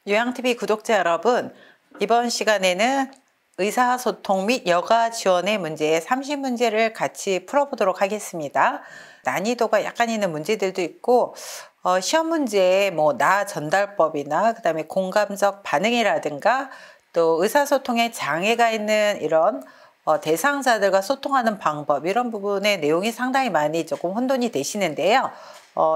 요양TV 구독자 여러분, 이번 시간에는 의사소통 및 여가 지원의 문제 30문제를 같이 풀어보도록 하겠습니다. 난이도가 약간 있는 문제들도 있고 시험 문제에 나 전달법이나 그 다음에 공감적 반응이라든가 또 의사소통에 장애가 있는 이런 대상자들과 소통하는 방법, 이런 부분의 내용이 상당히 많이 조금 혼돈이 되시는데요.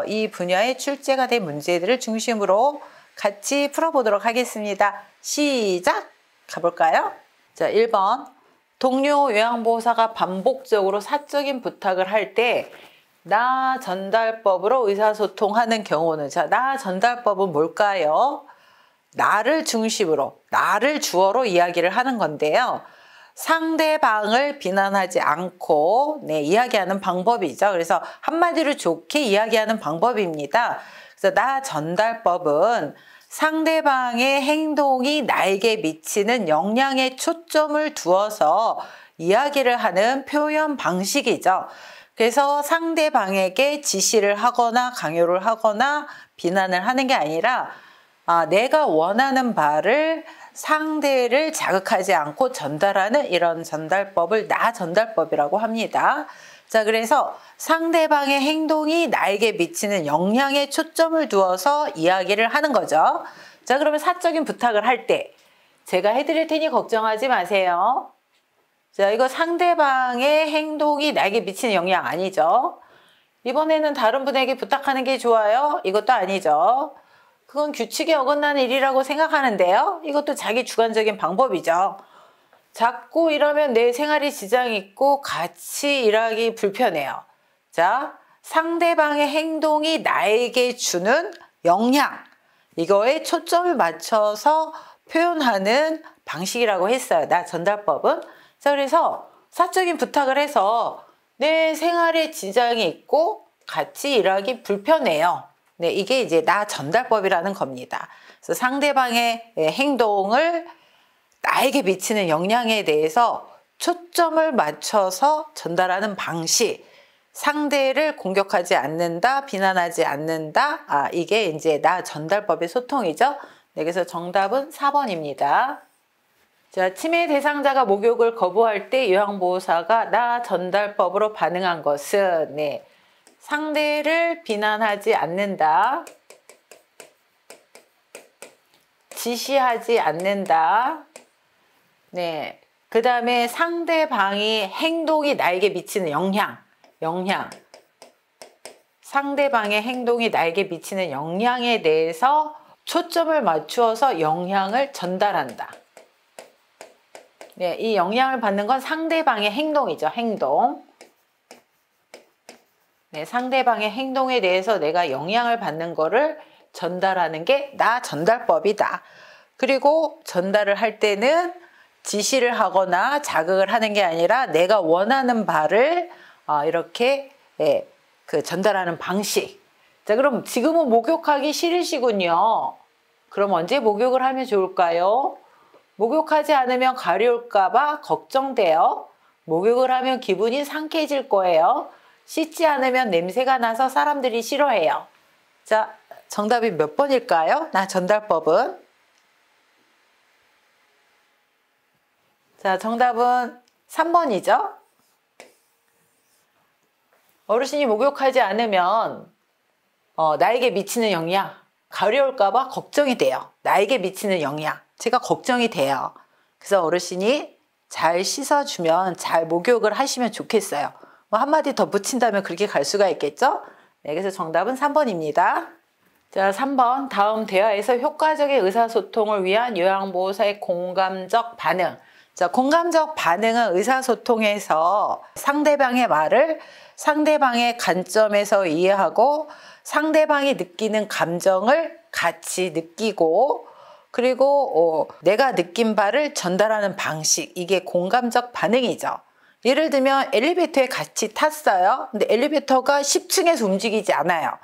이 분야에 출제가 된 문제들을 중심으로 같이 풀어보도록 하겠습니다. 시작! 가볼까요? 자, 1번. 동료 요양보호사가 반복적으로 사적인 부탁을 할 때 나 전달법으로 의사소통하는 경우는, 자, 나 전달법은 뭘까요? 나를 중심으로, 나를 주어로 이야기를 하는 건데요. 상대방을 비난하지 않고 이야기하는 방법이죠. 그래서 한마디로 좋게 이야기하는 방법입니다. 그래서 나 전달법은 상대방의 행동이 나에게 미치는 영향에 초점을 두어서 이야기를 하는 표현 방식이죠. 그래서 상대방에게 지시를 하거나 강요를 하거나 비난을 하는 게 아니라 내가 원하는 바를 상대를 자극하지 않고 전달하는 이런 전달법을 나 전달법이라고 합니다. 자, 그래서 상대방의 행동이 나에게 미치는 영향에 초점을 두어서 이야기를 하는 거죠. 자, 그러면 사적인 부탁을 할 때 제가 해드릴 테니 걱정하지 마세요. 자, 이거 상대방의 행동이 나에게 미치는 영향 아니죠. 이번에는 다른 분에게 부탁하는 게 좋아요? 이것도 아니죠. 그건 규칙에 어긋나는 일이라고 생각하는데요. 이것도 자기 주관적인 방법이죠. 자꾸 이러면 내 생활에 지장이 있고 같이 일하기 불편해요. 자, 상대방의 행동이 나에게 주는 영향, 이거에 초점을 맞춰서 표현하는 방식이라고 했어요. 나 전달법은. 자, 그래서 사적인 부탁을 해서 내 생활에 지장이 있고 같이 일하기 불편해요. 네, 이게 이제 나 전달법이라는 겁니다. 그래서 상대방의 행동을 나에게 미치는 영향에 대해서 초점을 맞춰서 전달하는 방식, 상대를 공격하지 않는다, 비난하지 않는다, 이게 이제 나 전달법의 소통이죠. 네, 그래서 정답은 4번입니다. 자, 침해 대상자가 목욕을 거부할 때 요양보호사가 나 전달법으로 반응한 것은 상대를 비난하지 않는다, 지시하지 않는다, 그 다음에 상대방의 행동이 나에게 미치는 영향, 상대방의 행동이 나에게 미치는 영향에 대해서 초점을 맞추어서 영향을 전달한다. 이 영향을 받는 건 상대방의 행동이죠. 행동. 상대방의 행동에 대해서 내가 영향을 받는 거를 전달하는 게 나 전달법이다. 그리고 전달을 할 때는 지시를 하거나 자극을 하는 게 아니라 내가 원하는 바를 이렇게 전달하는 방식. 자, 그럼 지금은 목욕하기 싫으시군요. 그럼 언제 목욕을 하면 좋을까요? 목욕하지 않으면 가려울까 봐 걱정돼요. 목욕을 하면 기분이 상쾌해질 거예요. 씻지 않으면 냄새가 나서 사람들이 싫어해요. 자, 정답이 몇 번일까요? 나 전달법은? 자, 정답은 3번이죠. 어르신이 목욕하지 않으면 나에게 미치는 영향, 가려울까 봐 걱정이 돼요. 나에게 미치는 영향, 제가 걱정이 돼요. 그래서 어르신이 잘 씻어주면, 잘 목욕을 하시면 좋겠어요. 한마디 더 붙인다면 그렇게 갈 수가 있겠죠? 네, 그래서 정답은 3번입니다. 자, 3번. 다음 대화에서 효과적인 의사소통을 위한 요양보호사의 공감적 반응. 자, 공감적 반응은 의사소통에서 상대방의 말을 상대방의 관점에서 이해하고 상대방이 느끼는 감정을 같이 느끼고, 그리고 내가 느낀 바를 전달하는 방식, 이게 공감적 반응이죠. 예를 들면 엘리베이터에 같이 탔어요. 근데 엘리베이터가 10층에서 움직이지 않아요.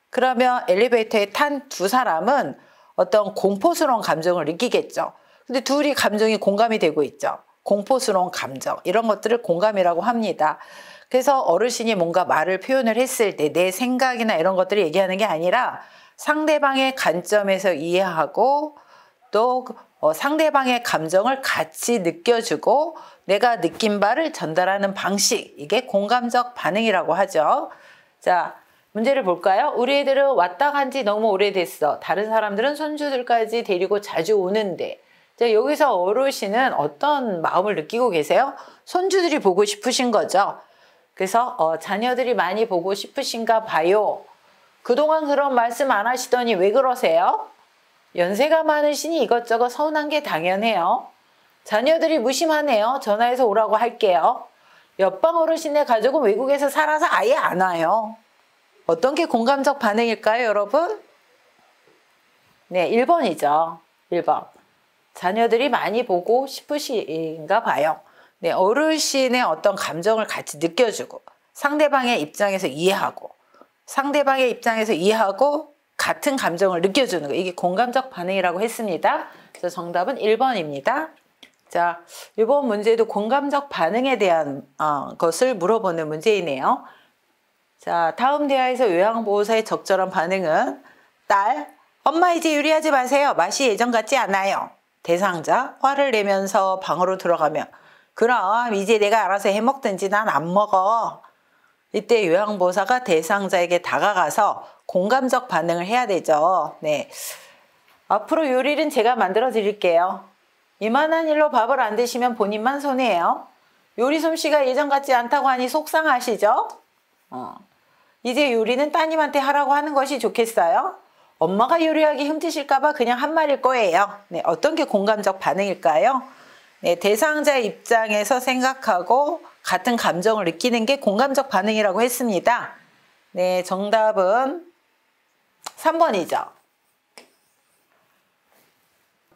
그러면 엘리베이터에 탄 두 사람은 어떤 공포스러운 감정을 느끼겠죠. 근데 둘이 감정이 공감이 되고 있죠. 공포스러운 감정, 이런 것들을 공감이라고 합니다. 그래서 어르신이 뭔가 말을 표현을 했을 때 내 생각이나 이런 것들을 얘기하는 게 아니라 상대방의 관점에서 이해하고 또 상대방의 감정을 같이 느껴주고 내가 느낀 바를 전달하는 방식, 이게 공감적 반응이라고 하죠. 자, 문제를 볼까요? 우리 애들은 왔다 간 지 너무 오래됐어. 다른 사람들은 손주들까지 데리고 자주 오는데. 자, 여기서 어르신은 어떤 마음을 느끼고 계세요? 손주들이 보고 싶으신 거죠. 그래서 자녀들이 많이 보고 싶으신가 봐요. 그동안 그런 말씀 안 하시더니 왜 그러세요? 연세가 많으시니 이것저것 서운한 게 당연해요. 자녀들이 무심하네요. 전화해서 오라고 할게요. 옆방 어르신네 가족은 외국에서 살아서 아예 안 와요. 어떤 게 공감적 반응일까요, 여러분? 네, 1번이죠. 1번. 자녀들이 많이 보고 싶으신가 봐요. 네, 어르신의 어떤 감정을 같이 느껴주고 상대방의 입장에서 이해하고 같은 감정을 느껴주는 거, 이게 공감적 반응이라고 했습니다. 그래서 정답은 1번입니다. 자, 이번 문제도 공감적 반응에 대한 것을 물어보는 문제이네요. 자, 다음 대화에서 요양보호사의 적절한 반응은 딸, 엄마 이제 요리하지 마세요. 맛이 예전 같지 않아요. 대상자, 화를 내면서 방으로 들어가며 그럼 이제 내가 알아서 해먹든지 난 안 먹어. 이때 요양보호사가 대상자에게 다가가서 공감적 반응을 해야 되죠. 네, 앞으로 요리는 제가 만들어 드릴게요. 이만한 일로 밥을 안 드시면 본인만 손해예요. 요리 솜씨가 예전 같지 않다고 하니 속상하시죠? 이제 요리는 따님한테 하라고 하는 것이 좋겠어요? 엄마가 요리하기 힘드실까봐 그냥 한 말일 거예요. 네, 어떤 게 공감적 반응일까요? 네, 대상자의 입장에서 생각하고 같은 감정을 느끼는 게 공감적 반응이라고 했습니다. 네, 정답은 3번이죠.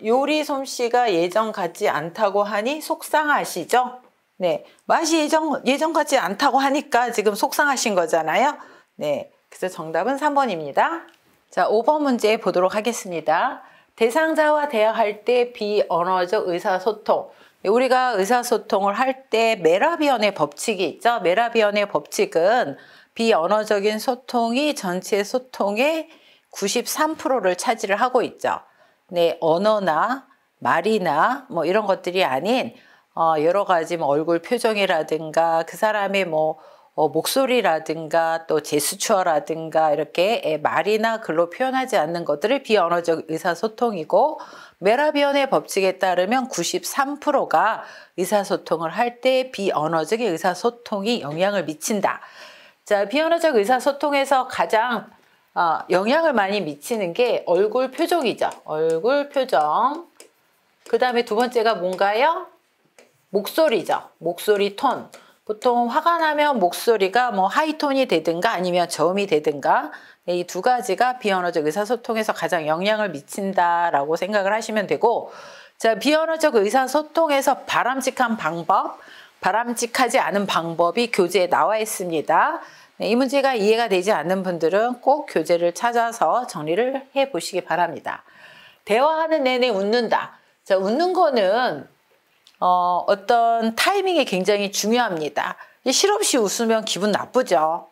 요리 솜씨가 예전 같지 않다고 하니 속상하시죠? 네, 맛이 예전 같지 않다고 하니까 지금 속상하신 거잖아요. 네, 그래서 정답은 3번입니다. 자, 5번 문제 보도록 하겠습니다. 대상자와 대화할 때 비언어적 의사소통. 우리가 의사소통을 할 때 메라비언의 법칙이 있죠. 메라비언의 법칙은 비언어적인 소통이 전체 소통의 93%를 차지를 하고 있죠. 네, 언어나 말이나 뭐 이런 것들이 아닌 여러 가지 뭐 얼굴 표정이라든가 그 사람의 목소리라든가 또 제스처라든가 이렇게 말이나 글로 표현하지 않는 것들을 비언어적 의사소통이고, 메라비언의 법칙에 따르면 93%가 의사소통을 할 때 비언어적인 의사소통이 영향을 미친다. 자, 비언어적 의사소통에서 가장 영향을 많이 미치는 게 얼굴 표정이죠. 얼굴 표정. 그 다음에 두 번째가 뭔가요? 목소리죠. 목소리 톤. 보통 화가 나면 목소리가 뭐 하이톤이 되든가 아니면 저음이 되든가, 이 두 가지가 비언어적 의사소통에서 가장 영향을 미친다라고 생각을 하시면 되고, 자, 비언어적 의사소통에서 바람직한 방법, 바람직하지 않은 방법이 교재에 나와 있습니다. 네, 이 문제가 이해가 되지 않는 분들은 꼭 교재를 찾아서 정리를 해 보시기 바랍니다. 대화하는 내내 웃는다. 자, 웃는 거는 어떤 타이밍이 굉장히 중요합니다. 실없이 웃으면 기분 나쁘죠.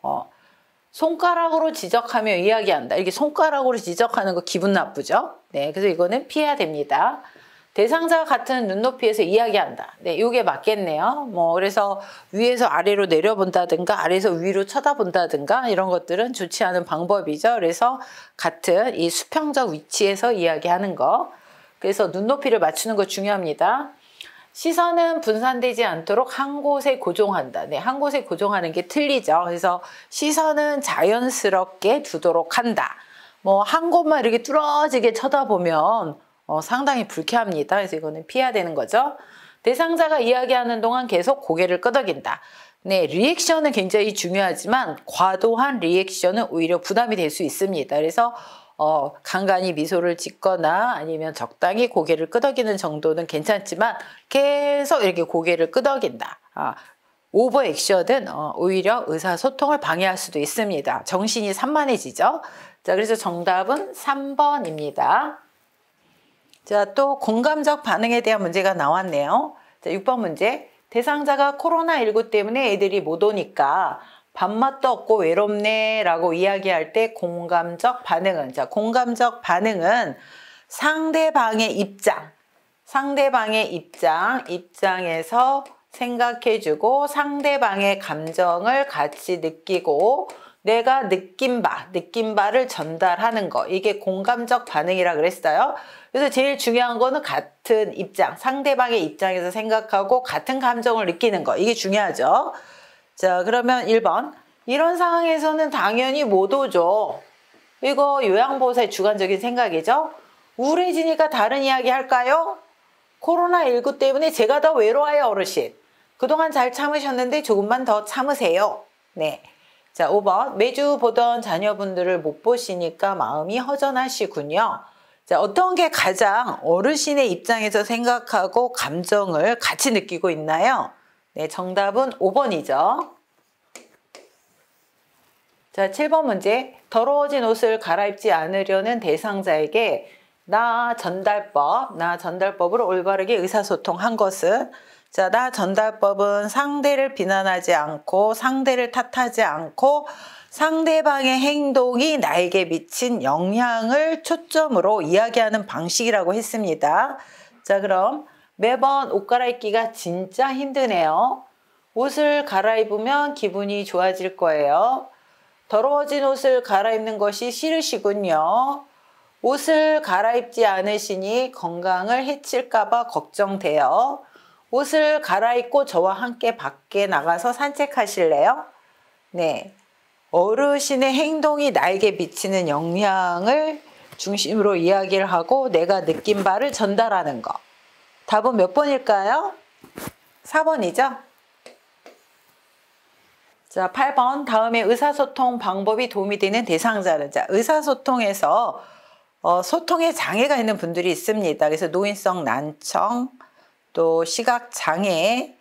손가락으로 지적하며 이야기한다. 이렇게 손가락으로 지적하는 거 기분 나쁘죠. 네, 그래서 이거는 피해야 됩니다. 대상자와 같은 눈높이에서 이야기한다. 네, 이게 맞겠네요. 그래서 위에서 아래로 내려본다든가 아래에서 위로 쳐다본다든가 이런 것들은 좋지 않은 방법이죠. 그래서 같은 이 수평적 위치에서 이야기하는 거. 그래서 눈높이를 맞추는 거 중요합니다. 시선은 분산되지 않도록 한 곳에 고정한다. 네, 한 곳에 고정하는 게 틀리죠. 그래서 시선은 자연스럽게 두도록 한다. 한 곳만 이렇게 뚫어지게 쳐다보면 상당히 불쾌합니다. 그래서 이거는 피해야 되는 거죠. 대상자가 이야기하는 동안 계속 고개를 끄덕인다. 네, 리액션은 굉장히 중요하지만 과도한 리액션은 오히려 부담이 될 수 있습니다. 그래서 간간히 미소를 짓거나 아니면 적당히 고개를 끄덕이는 정도는 괜찮지만 계속 이렇게 고개를 끄덕인다. 오버 액션은 오히려 의사소통을 방해할 수도 있습니다. 정신이 산만해지죠. 자, 그래서 정답은 3번입니다. 자, 또 공감적 반응에 대한 문제가 나왔네요. 자, 6번 문제. 대상자가 코로나19 때문에 애들이 못 오니까 밥맛도 없고 외롭네 라고 이야기할 때 공감적 반응은, 자, 공감적 반응은 상대방의 입장에서 생각해주고 상대방의 감정을 같이 느끼고 내가 느낀 바를 전달하는 거. 이게 공감적 반응이라 그랬어요. 그래서 제일 중요한 거는 같은 입장, 상대방의 입장에서 생각하고 같은 감정을 느끼는 거. 이게 중요하죠. 자, 그러면 1번. 이런 상황에서는 당연히 못 오죠. 이거 요양보호사의 주관적인 생각이죠. 우울해지니까 다른 이야기 할까요? 코로나19 때문에 제가 더 외로워요, 어르신. 그동안 잘 참으셨는데 조금만 더 참으세요. 네. 자, 5번. 매주 보던 자녀분들을 못 보시니까 마음이 허전하시군요. 자, 어떤 게 가장 어르신의 입장에서 생각하고 감정을 같이 느끼고 있나요? 네, 정답은 5번이죠. 자, 7번 문제. 더러워진 옷을 갈아입지 않으려는 대상자에게 나 전달법으로 올바르게 의사소통한 것은, 자, 나 전달법은 상대를 비난하지 않고 상대를 탓하지 않고 상대방의 행동이 나에게 미친 영향을 초점으로 이야기하는 방식이라고 했습니다. 자, 그럼 매번 옷 갈아입기가 진짜 힘드네요. 옷을 갈아입으면 기분이 좋아질 거예요. 더러워진 옷을 갈아입는 것이 싫으시군요. 옷을 갈아입지 않으시니 건강을 해칠까봐 걱정돼요. 옷을 갈아입고 저와 함께 밖에 나가서 산책하실래요? 네. 어르신의 행동이 나에게 미치는 영향을 중심으로 이야기를 하고 내가 느낀 바를 전달하는 거. 답은 몇 번일까요? 4번이죠? 자, 8번. 다음에 의사소통 방법이 도움이 되는 대상자는, 자, 의사소통에서 소통에 장애가 있는 분들이 있습니다. 그래서 노인성 난청, 또 시각장애,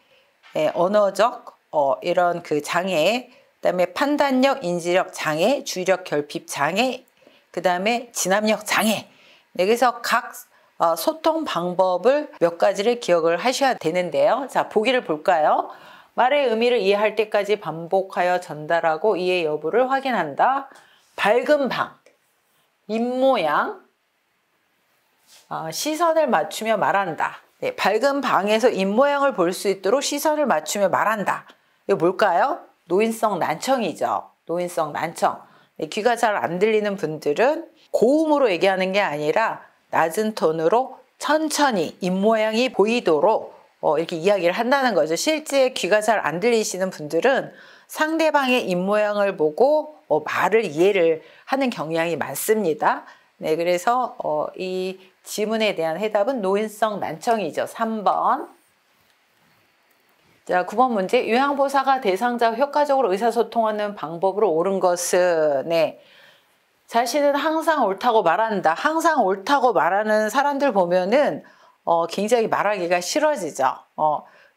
언어적 이런 그 장애, 그다음에 판단력, 인지력 장애, 주의력 결핍 장애, 그다음에 진압력 장애. 네, 그래서 각 소통 방법을 몇 가지를 기억을 하셔야 되는데요. 자, 보기를 볼까요? 말의 의미를 이해할 때까지 반복하여 전달하고 이해 여부를 확인한다. 밝은 방, 입모양, 시선을 맞추며 말한다. 네, 밝은 방에서 입모양을 볼 수 있도록 시선을 맞추며 말한다. 이거 뭘까요? 노인성 난청이죠. 노인성 난청. 네, 귀가 잘 안 들리는 분들은 고음으로 얘기하는 게 아니라 낮은 톤으로 천천히 입모양이 보이도록 이렇게 이야기를 한다는 거죠. 실제 귀가 잘 안 들리시는 분들은 상대방의 입모양을 보고 말을 이해를 하는 경향이 많습니다. 네, 그래서 이 지문에 대한 해답은 노인성 난청이죠. 3번. 자, 9번 문제. 요양보호사가 대상자와 효과적으로 의사소통하는 방법으로 옳은 것은, 네, 자신은 항상 옳다고 말한다. 항상 옳다고 말하는 사람들 보면은 굉장히 말하기가 싫어지죠.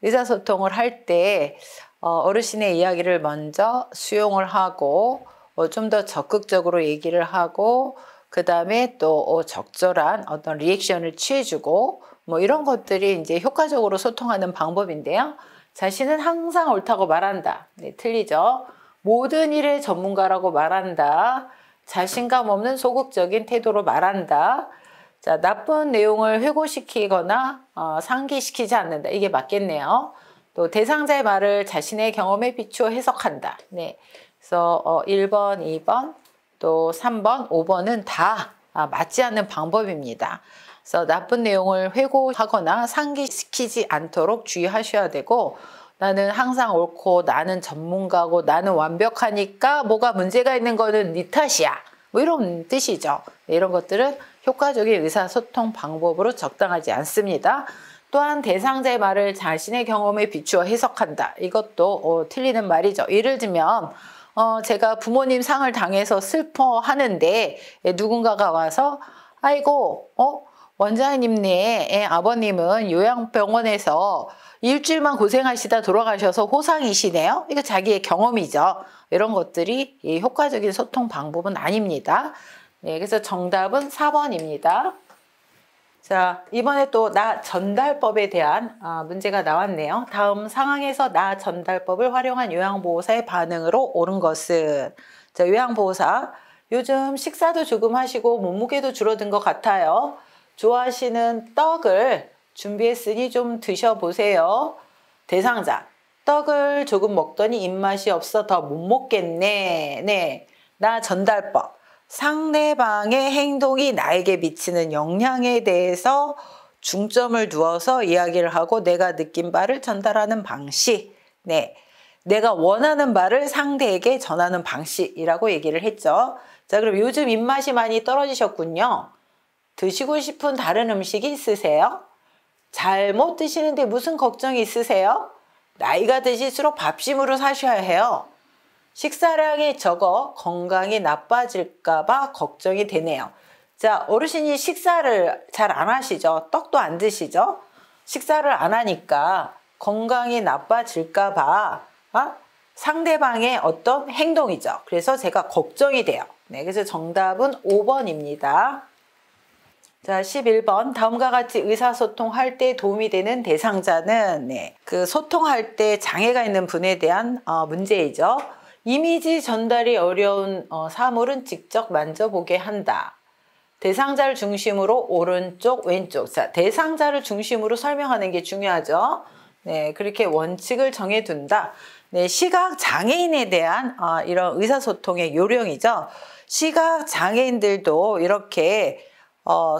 의사소통을 할 때 어르신의 이야기를 먼저 수용을 하고 좀 더 적극적으로 얘기를 하고 그 다음에 또 적절한 어떤 리액션을 취해주고 뭐 이런 것들이 이제 효과적으로 소통하는 방법인데요. 자신은 항상 옳다고 말한다. 네, 틀리죠. 모든 일의 전문가라고 말한다. 자신감 없는 소극적인 태도로 말한다. 자, 나쁜 내용을 회고시키거나 상기시키지 않는다. 이게 맞겠네요. 또 대상자의 말을 자신의 경험에 비추어 해석한다. 네, 그래서 1번, 2번, 또 3번, 5번은 다 맞지 않는 방법입니다. 그래서 나쁜 내용을 회고하거나 상기시키지 않도록 주의하셔야 되고, 나는 항상 옳고 나는 전문가고 나는 완벽하니까 뭐가 문제가 있는 거는 네 탓이야. 뭐 이런 뜻이죠. 이런 것들은 효과적인 의사소통 방법으로 적당하지 않습니다. 또한 대상자의 말을 자신의 경험에 비추어 해석한다. 이것도 틀리는 말이죠. 예를 들면 제가 부모님 상을 당해서 슬퍼하는데 누군가가 와서 아이고 원장님네 아버님은 요양병원에서 일주일만 고생하시다 돌아가셔서 호상이시네요. 이거 자기의 경험이죠. 이런 것들이 효과적인 소통 방법은 아닙니다. 네, 그래서 정답은 4번입니다. 자, 이번에 또 나 전달법에 대한 문제가 나왔네요. 다음 상황에서 나 전달법을 활용한 요양보호사의 반응으로 옳은 것은, 자, 요양보호사, 요즘 식사도 조금 하시고 몸무게도 줄어든 것 같아요. 좋아하시는 떡을 준비했으니 좀 드셔보세요. 대상자, 떡을 조금 먹더니 입맛이 없어 더 못 먹겠네. 네, 나 전달법. 상대방의 행동이 나에게 미치는 영향에 대해서 중점을 두어서 이야기를 하고 내가 느낀 바를 전달하는 방식. 네, 내가 원하는 바를 상대에게 전하는 방식이라고 얘기를 했죠. 자, 그럼 요즘 입맛이 많이 떨어지셨군요. 드시고 싶은 다른 음식이 있으세요? 잘못 드시는데 무슨 걱정이 있으세요? 나이가 드실수록 밥심으로 사셔야 해요. 식사량이 적어 건강이 나빠질까 봐 걱정이 되네요. 자, 어르신이 식사를 잘 안 하시죠? 떡도 안 드시죠? 식사를 안 하니까 건강이 나빠질까 봐 상대방의 어떤 행동이죠. 그래서 제가 걱정이 돼요. 네, 그래서 정답은 5번입니다. 자, 11번. 다음과 같이 의사소통할 때 도움이 되는 대상자는 그 소통할 때 장애가 있는 분에 대한 문제이죠. 이미지 전달이 어려운 사물은 직접 만져보게 한다. 대상자를 중심으로 오른쪽, 왼쪽. 자, 대상자를 중심으로 설명하는 게 중요하죠. 네, 그렇게 원칙을 정해둔다. 네, 시각 장애인에 대한 이런 의사소통의 요령이죠. 시각 장애인들도 이렇게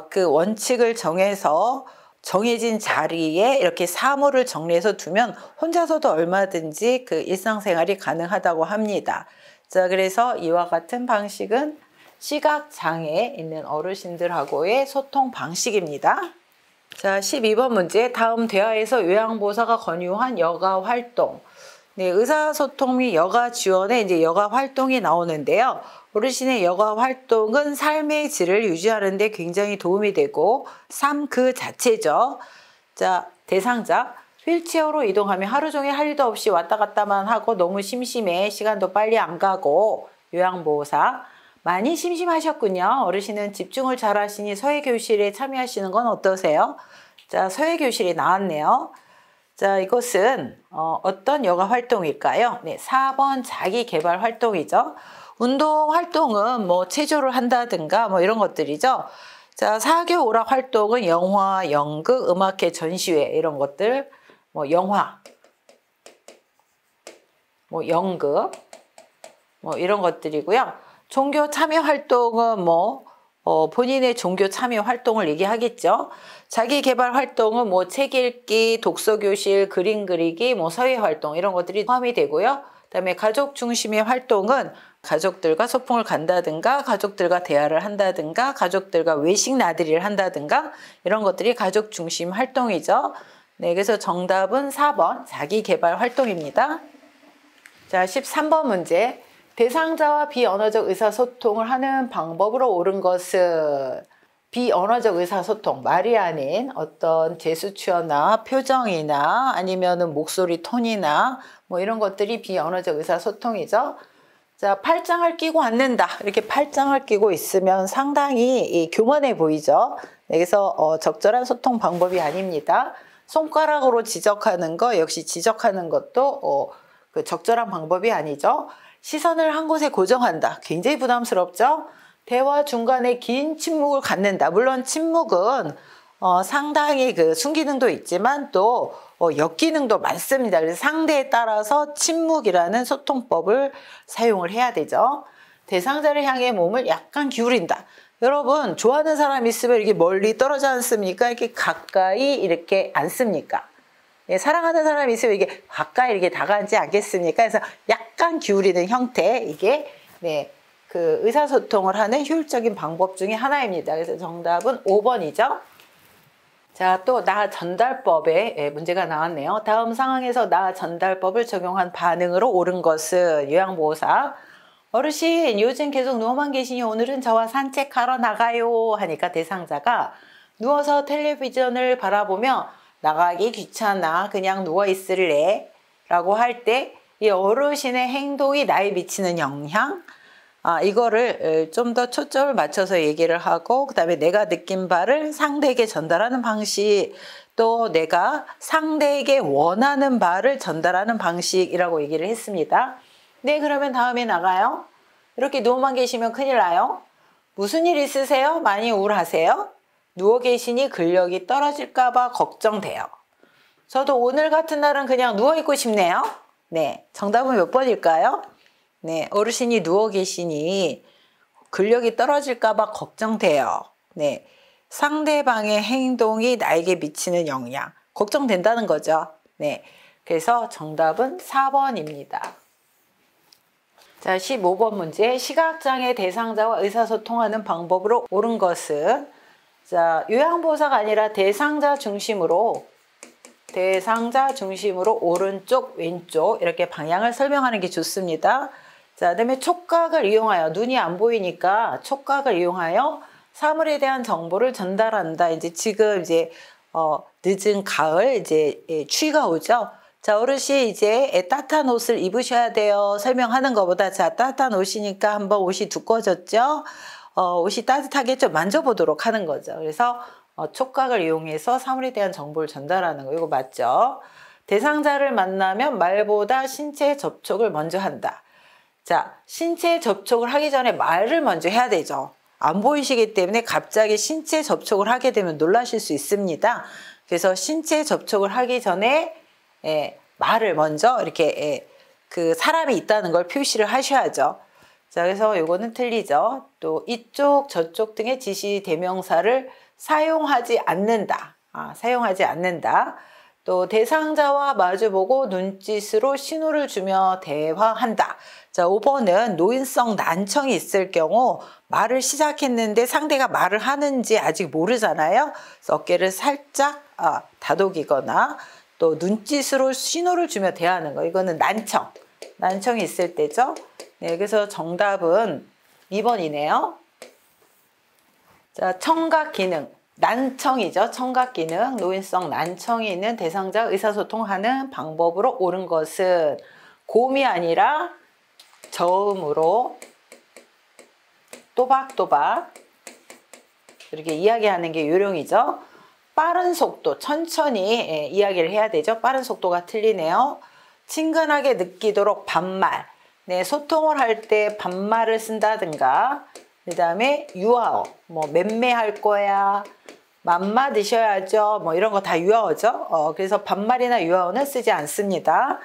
그 원칙을 정해서 정해진 자리에 이렇게 사물을 정리해서 두면 혼자서도 얼마든지 그 일상생활이 가능하다고 합니다. 자, 그래서 이와 같은 방식은 시각장애에 있는 어르신들하고의 소통 방식입니다. 자, 12번 문제. 다음 대화에서 요양보호사가 권유한 여가 활동. 네, 의사소통 및 여가 지원에 이제 여가 활동이 나오는데요. 어르신의 여가 활동은 삶의 질을 유지하는 데 굉장히 도움이 되고 삶 그 자체죠. 자, 대상자. 휠체어로 이동하며 하루 종일 할 일도 없이 왔다 갔다만 하고 너무 심심해. 시간도 빨리 안 가고. 요양보호사. 많이 심심하셨군요. 어르신은 집중을 잘 하시니 서예교실에 참여하시는 건 어떠세요? 자, 서예교실이 나왔네요. 자, 이것은 어떤 여가 활동일까요? 네, 4번 자기개발 활동이죠. 운동 활동은 뭐 체조를 한다든가 뭐 이런 것들이죠. 자, 사교 오락 활동은 영화, 연극, 음악회, 전시회 이런 것들, 뭐 영화, 뭐 연극, 뭐 이런 것들이고요. 종교 참여 활동은 뭐 본인의 종교 참여 활동을 얘기하겠죠. 자기 개발 활동은 뭐 책 읽기, 독서 교실, 그림 그리기, 뭐 서예 활동 이런 것들이 포함이 되고요. 그다음에 가족 중심의 활동은 가족들과 소풍을 간다든가 가족들과 대화를 한다든가 가족들과 외식 나들이를 한다든가 이런 것들이 가족 중심 활동이죠. 네, 그래서 정답은 4번 자기 개발 활동입니다. 자, 13번 문제. 대상자와 비언어적 의사소통을 하는 방법으로 옳은 것은 비언어적 의사소통, 말이 아닌 어떤 제스처나 표정이나 아니면은 목소리 톤이나 뭐 이런 것들이 비언어적 의사소통이죠. 자, 팔짱을 끼고 앉는다. 이렇게 팔짱을 끼고 있으면 상당히 교만해 보이죠. 그래서 적절한 소통 방법이 아닙니다. 손가락으로 지적하는 거 역시 지적하는 것도 그 적절한 방법이 아니죠. 시선을 한 곳에 고정한다. 굉장히 부담스럽죠? 대화 중간에 긴 침묵을 갖는다. 물론 침묵은 상당히 그 순기능도 있지만 또 역기능도 많습니다. 그래서 상대에 따라서 침묵이라는 소통법을 사용을 해야 되죠. 대상자를 향해 몸을 약간 기울인다. 여러분 좋아하는 사람 있으면 이렇게 멀리 떨어져 앉습니까? 이렇게 가까이 이렇게 앉습니까? 예, 사랑하는 사람이 있으면 이게 가까이 이렇게 다가앉지 않겠습니까? 그래서 약간 기울이는 형태, 이게, 네, 그 의사소통을 하는 효율적인 방법 중에 하나입니다. 그래서 정답은 5번이죠. 자, 또 나 전달법에 문제가 나왔네요. 다음 상황에서 나 전달법을 적용한 반응으로 옳은 것은 요양보호사. 어르신, 요즘 계속 누워만 계시니 오늘은 저와 산책하러 나가요. 하니까 대상자가 누워서 텔레비전을 바라보며 나가기 귀찮아 그냥 누워있을래 라고 할 때 이 어르신의 행동이 나에 미치는 영향 이거를 좀 더 초점을 맞춰서 얘기를 하고 그 다음에 내가 느낀 바를 상대에게 전달하는 방식 또 내가 상대에게 원하는 바를 전달하는 방식이라고 얘기를 했습니다. 네, 그러면 다음에 나가요. 이렇게 누워만 계시면 큰일 나요. 무슨 일 있으세요? 많이 우울하세요? 누워 계시니 근력이 떨어질까봐 걱정돼요. 저도 오늘 같은 날은 그냥 누워있고 싶네요. 네, 정답은 몇 번일까요? 네, 어르신이 누워 계시니 근력이 떨어질까봐 걱정돼요. 네, 상대방의 행동이 나에게 미치는 영향. 걱정된다는 거죠. 네, 그래서 정답은 4번입니다. 자, 15번 문제. 시각장애 대상자와 의사소통하는 방법으로 옳은 것은? 자, 요양보사가 아니라 대상자 중심으로 오른쪽, 왼쪽 이렇게 방향을 설명하는 게 좋습니다. 자, 그다음에 촉각을 이용하여, 눈이 안 보이니까 촉각을 이용하여 사물에 대한 정보를 전달한다. 이제 지금 이제 늦은 가을 이제 추위가 오죠. 자, 어르신 이제 따뜻한 옷을 입으셔야 돼요. 설명하는 것보다 자, 따뜻한 옷이니까 한번 옷이 두꺼워졌죠. 옷이 따뜻하게 좀 만져보도록 하는 거죠. 그래서 촉각을 이용해서 사물에 대한 정보를 전달하는 거, 이거 맞죠? 대상자를 만나면 말보다 신체 접촉을 먼저 한다. 자, 신체 접촉을 하기 전에 말을 먼저 해야 되죠. 안 보이시기 때문에 갑자기 신체 접촉을 하게 되면 놀라실 수 있습니다. 그래서 신체 접촉을 하기 전에 말을 먼저 이렇게 그 사람이 있다는 걸 표시를 하셔야죠. 자, 그래서 요거는 틀리죠. 또 이쪽 저쪽 등의 지시 대명사를 사용하지 않는다. 사용하지 않는다. 또 대상자와 마주보고 눈짓으로 신호를 주며 대화한다. 자, 5번은 노인성 난청이 있을 경우 말을 시작했는데 상대가 말을 하는지 아직 모르잖아요. 그래서 어깨를 살짝 다독이거나 또 눈짓으로 신호를 주며 대하는 거. 이거는 난청이 있을 때죠. 네, 그래서 정답은 2번이네요. 자, 청각 기능. 난청이죠. 청각 기능. 노인성 난청이 있는 대상자 의사소통하는 방법으로 옳은 것은 고음이 아니라 저음으로 또박또박 이렇게 이야기하는 게 요령이죠. 빠른 속도, 천천히 이야기를 해야 되죠. 빠른 속도가 틀리네요. 친근하게 느끼도록 반말. 네, 소통을 할 때 반말을 쓴다든가, 그 다음에 유아어, 뭐 맴매할 거야, 맘마 드셔야죠, 뭐 이런 거 다 유아어죠. 그래서 반말이나 유아어는 쓰지 않습니다.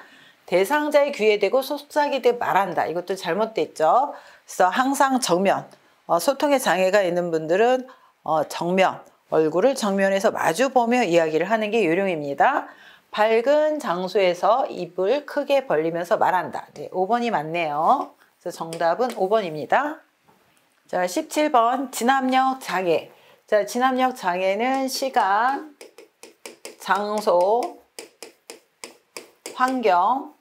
대상자의 귀에 대고 속삭이듯 말한다. 이것도 잘못됐죠. 그래서 항상 정면, 소통에 장애가 있는 분들은 정면, 얼굴을 정면에서 마주보며 이야기를 하는 게 요령입니다. 밝은 장소에서 입을 크게 벌리면서 말한다. 네, 5번이 맞네요. 그래서 정답은 5번입니다. 자, 17번 진압력 장애. 자, 진압력 장애는 시간, 장소, 환경,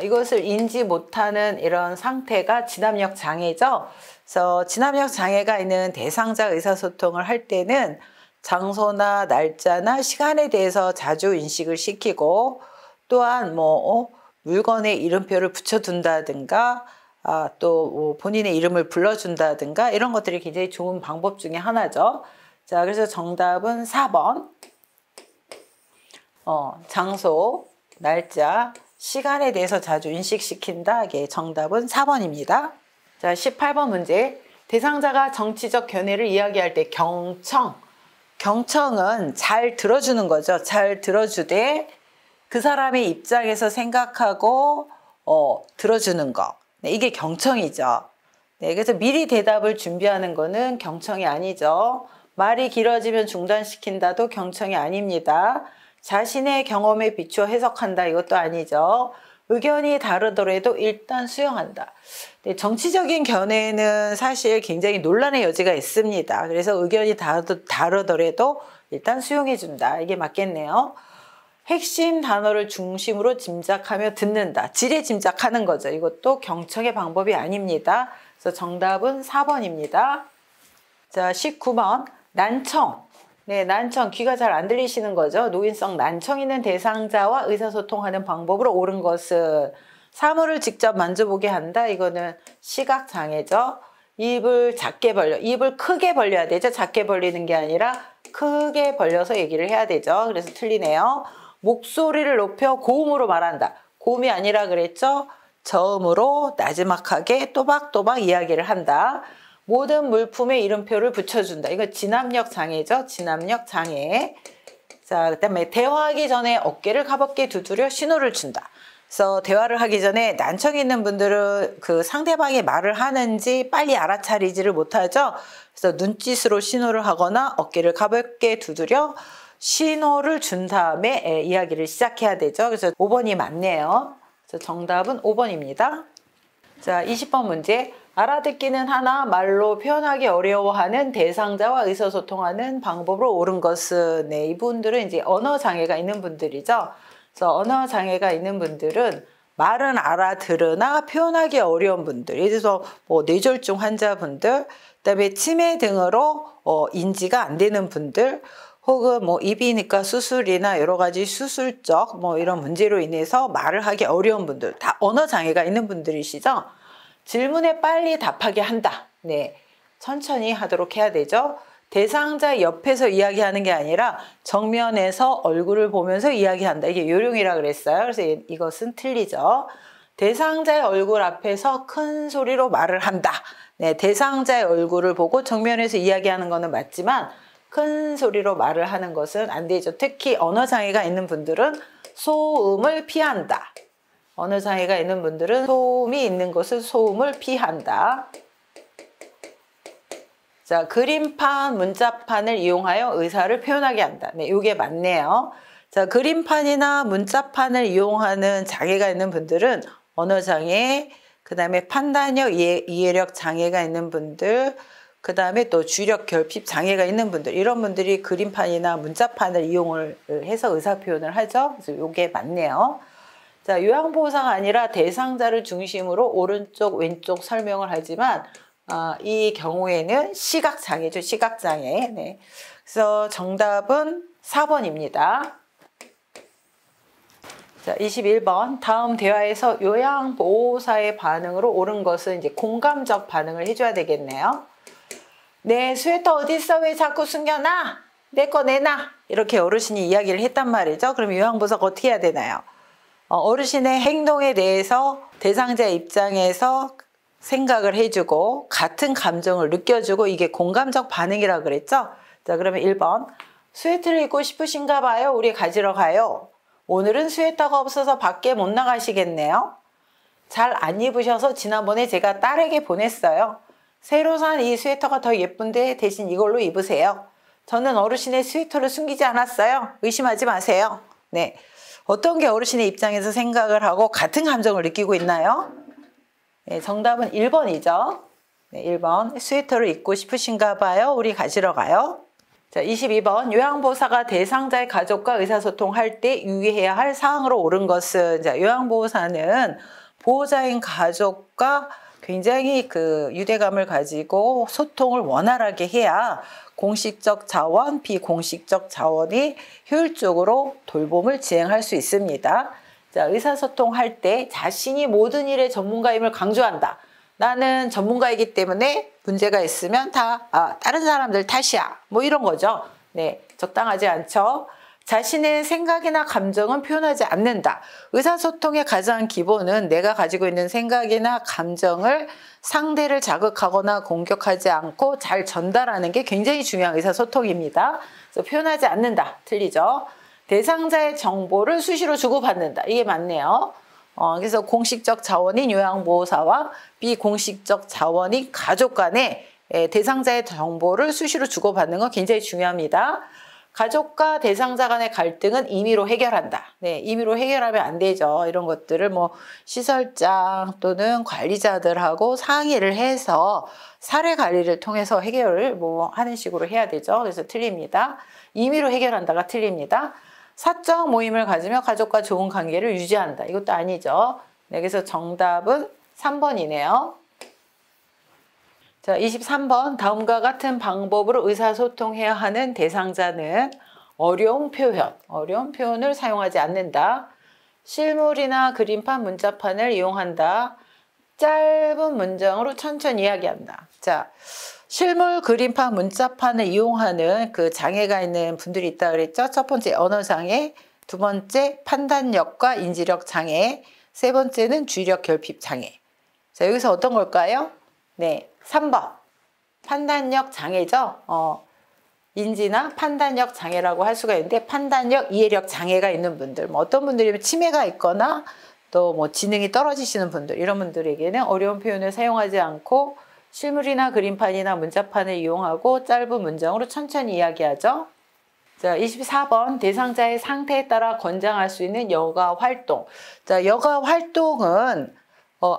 이것을 인지 못하는 이런 상태가 진압력 장애죠. 그래서 진압력 장애가 있는 대상자 의사소통을 할 때는 장소나 날짜나 시간에 대해서 자주 인식을 시키고, 또한 물건에 이름표를 붙여둔다든가, 또 본인의 이름을 불러준다든가, 이런 것들이 굉장히 좋은 방법 중에 하나죠. 자, 그래서 정답은 4번. 장소, 날짜, 시간에 대해서 자주 인식시킨다. 이게 정답은 4번입니다. 자, 18번 문제. 대상자가 정치적 견해를 이야기할 때 경청은 잘 들어주는 거죠. 잘 들어주되 그 사람의 입장에서 생각하고 들어주는 거. 네, 이게 경청이죠. 네, 그래서 미리 대답을 준비하는 거는 경청이 아니죠. 말이 길어지면 중단시킨다도 경청이 아닙니다. 자신의 경험에 비추어 해석한다. 이것도 아니죠. 의견이 다르더라도 일단 수용한다. 네, 정치적인 견해는 사실 굉장히 논란의 여지가 있습니다. 그래서 의견이 다르더라도 일단 수용해준다. 이게 맞겠네요. 핵심 단어를 중심으로 짐작하며 듣는다. 지레 짐작하는 거죠. 이것도 경청의 방법이 아닙니다. 그래서 정답은 4번입니다. 자, 19번 난청. 네, 난청, 귀가 잘 안 들리시는 거죠. 노인성 난청 있는 대상자와 의사소통하는 방법으로 옳은 것은 사물을 직접 만져보게 한다. 이거는 시각장애죠. 입을 크게 벌려야 되죠. 작게 벌리는 게 아니라 크게 벌려서 얘기를 해야 되죠. 그래서 틀리네요. 목소리를 높여 고음으로 말한다. 고음이 아니라 그랬죠. 저음으로 나지막하게 또박또박 이야기를 한다. 모든 물품에 이름표를 붙여준다. 이거 진압력 장애죠. 진압력 장애. 자, 그다음에 대화하기 전에 어깨를 가볍게 두드려 신호를 준다. 그래서 대화를 하기 전에 난청이 있는 분들은 그 상대방이 말을 하는지 빨리 알아차리지를 못하죠. 그래서 눈짓으로 신호를 하거나 어깨를 가볍게 두드려 신호를 준 다음에 이야기를 시작해야 되죠. 그래서 5번이 맞네요. 그래서 정답은 5번입니다. 자, 20번 문제. 알아듣기는 하나 말로 표현하기 어려워하는 대상자와 의사소통하는 방법으로 옳은 것은, 네, 이분들은 이제 언어 장애가 있는 분들이죠. 그래서 언어 장애가 있는 분들은 말은 알아들으나 표현하기 어려운 분들, 예를 들어서 뭐 뇌졸중 환자분들, 그다음에 치매 등으로 인지가 안 되는 분들, 혹은 뭐 이비인후과 수술이나 여러 가지 수술적 뭐 이런 문제로 인해서 말을 하기 어려운 분들, 다 언어 장애가 있는 분들이시죠. 질문에 빨리 답하게 한다. 네, 천천히 하도록 해야 되죠. 대상자 옆에서 이야기하는 게 아니라 정면에서 얼굴을 보면서 이야기한다. 이게 요령이라 그랬어요. 그래서 이것은 틀리죠. 대상자의 얼굴 앞에서 큰 소리로 말을 한다. 네, 대상자의 얼굴을 보고 정면에서 이야기하는 거는 맞지만 큰 소리로 말을 하는 것은 안 되죠. 특히 언어 장애가 있는 분들은 소음을 피한다. 언어 장애가 있는 분들은 소음이 있는 곳은 소음을 피한다. 자, 그림판, 문자판을 이용하여 의사를 표현하게 한다. 네, 이게 맞네요. 자, 그림판이나 문자판을 이용하는 장애가 있는 분들은 언어 장애, 그 다음에 판단력, 이해력 장애가 있는 분들, 그 다음에 또 주력 결핍 장애가 있는 분들, 이런 분들이 그림판이나 문자판을 이용을 해서 의사 표현을 하죠. 그래서 이게 맞네요. 자, 요양보호사가 아니라 대상자를 중심으로 오른쪽, 왼쪽 설명을 하지만 이 경우에는 시각장애죠. 시각장애. 네. 그래서 정답은 4번입니다. 자, 21번. 다음 대화에서 요양보호사의 반응으로 옳은 것은 이제 공감적 반응을 해줘야 되겠네요. 내 스웨터 어딨어? 왜 자꾸 숨겨놔? 내 거 내놔. 이렇게 어르신이 이야기를 했단 말이죠. 그럼 요양보호사가 어떻게 해야 되나요? 어르신의 행동에 대해서 대상자 입장에서 생각을 해주고 같은 감정을 느껴주고, 이게 공감적 반응이라고 그랬죠. 자, 그러면 1번. 스웨터를 입고 싶으신가 봐요. 우리 가지러 가요. 오늘은 스웨터가 없어서 밖에 못 나가시겠네요. 잘 안 입으셔서 지난번에 제가 딸에게 보냈어요. 새로 산 이 스웨터가 더 예쁜데 대신 이걸로 입으세요. 저는 어르신의 스웨터를 숨기지 않았어요. 의심하지 마세요. 네. 어떤 게 어르신의 입장에서 생각을 하고 같은 감정을 느끼고 있나요? 네, 정답은 1번이죠. 네, 1번. 스웨터를 입고 싶으신가 봐요. 우리 가지러 가요. 자, 22번. 요양보호사가 대상자의 가족과 의사소통할 때 유의해야 할 사항으로 옳은 것은, 자, 요양보호사는 보호자인 가족과 굉장히 그 유대감을 가지고 소통을 원활하게 해야 공식적 자원, 비공식적 자원이 효율적으로 돌봄을 진행할 수 있습니다. 자, 의사소통할 때 자신이 모든 일의 전문가임을 강조한다. 나는 전문가이기 때문에 문제가 있으면 다 다른 사람들 탓이야. 뭐 이런 거죠. 네, 적당하지 않죠. 자신의 생각이나 감정은 표현하지 않는다. 의사소통의 가장 기본은 내가 가지고 있는 생각이나 감정을 상대를 자극하거나 공격하지 않고 잘 전달하는 게 굉장히 중요한 의사소통입니다. 그래서 표현하지 않는다. 틀리죠. 대상자의 정보를 수시로 주고받는다. 이게 맞네요. 그래서 공식적 자원인 요양보호사와 비공식적 자원인 가족 간에 대상자의 정보를 수시로 주고받는 건 굉장히 중요합니다. 가족과 대상자 간의 갈등은 임의로 해결한다. 네, 임의로 해결하면 안 되죠. 이런 것들을 뭐 시설장 또는 관리자들하고 상의를 해서 사례 관리를 통해서 해결을 뭐 하는 식으로 해야 되죠. 그래서 틀립니다. 임의로 해결한다가 틀립니다. 사적 모임을 가지며 가족과 좋은 관계를 유지한다. 이것도 아니죠. 네, 그래서 정답은 3번이네요. 자, 23번. 다음과 같은 방법으로 의사소통해야 하는 대상자는 어려운 표현을 사용하지 않는다. 실물이나 그림판, 문자판을 이용한다. 짧은 문장으로 천천히 이야기한다. 자, 실물, 그림판, 문자판을 이용하는 그 장애가 있는 분들이 있다 그랬죠. 첫 번째 언어장애, 두 번째 판단력과 인지력 장애, 세 번째는 주의력 결핍 장애. 자, 여기서 어떤 걸까요? 네, 3번. 판단력 장애죠. 인지나 판단력 장애라고 할 수가 있는데 판단력, 이해력 장애가 있는 분들, 뭐 어떤 분들이면 치매가 있거나 또 뭐 지능이 떨어지시는 분들, 이런 분들에게는 어려운 표현을 사용하지 않고 실물이나 그림판이나 문자판을 이용하고 짧은 문장으로 천천히 이야기하죠. 자, 24번 대상자의 상태에 따라 권장할 수 있는 여가 활동. 자, 여가 활동은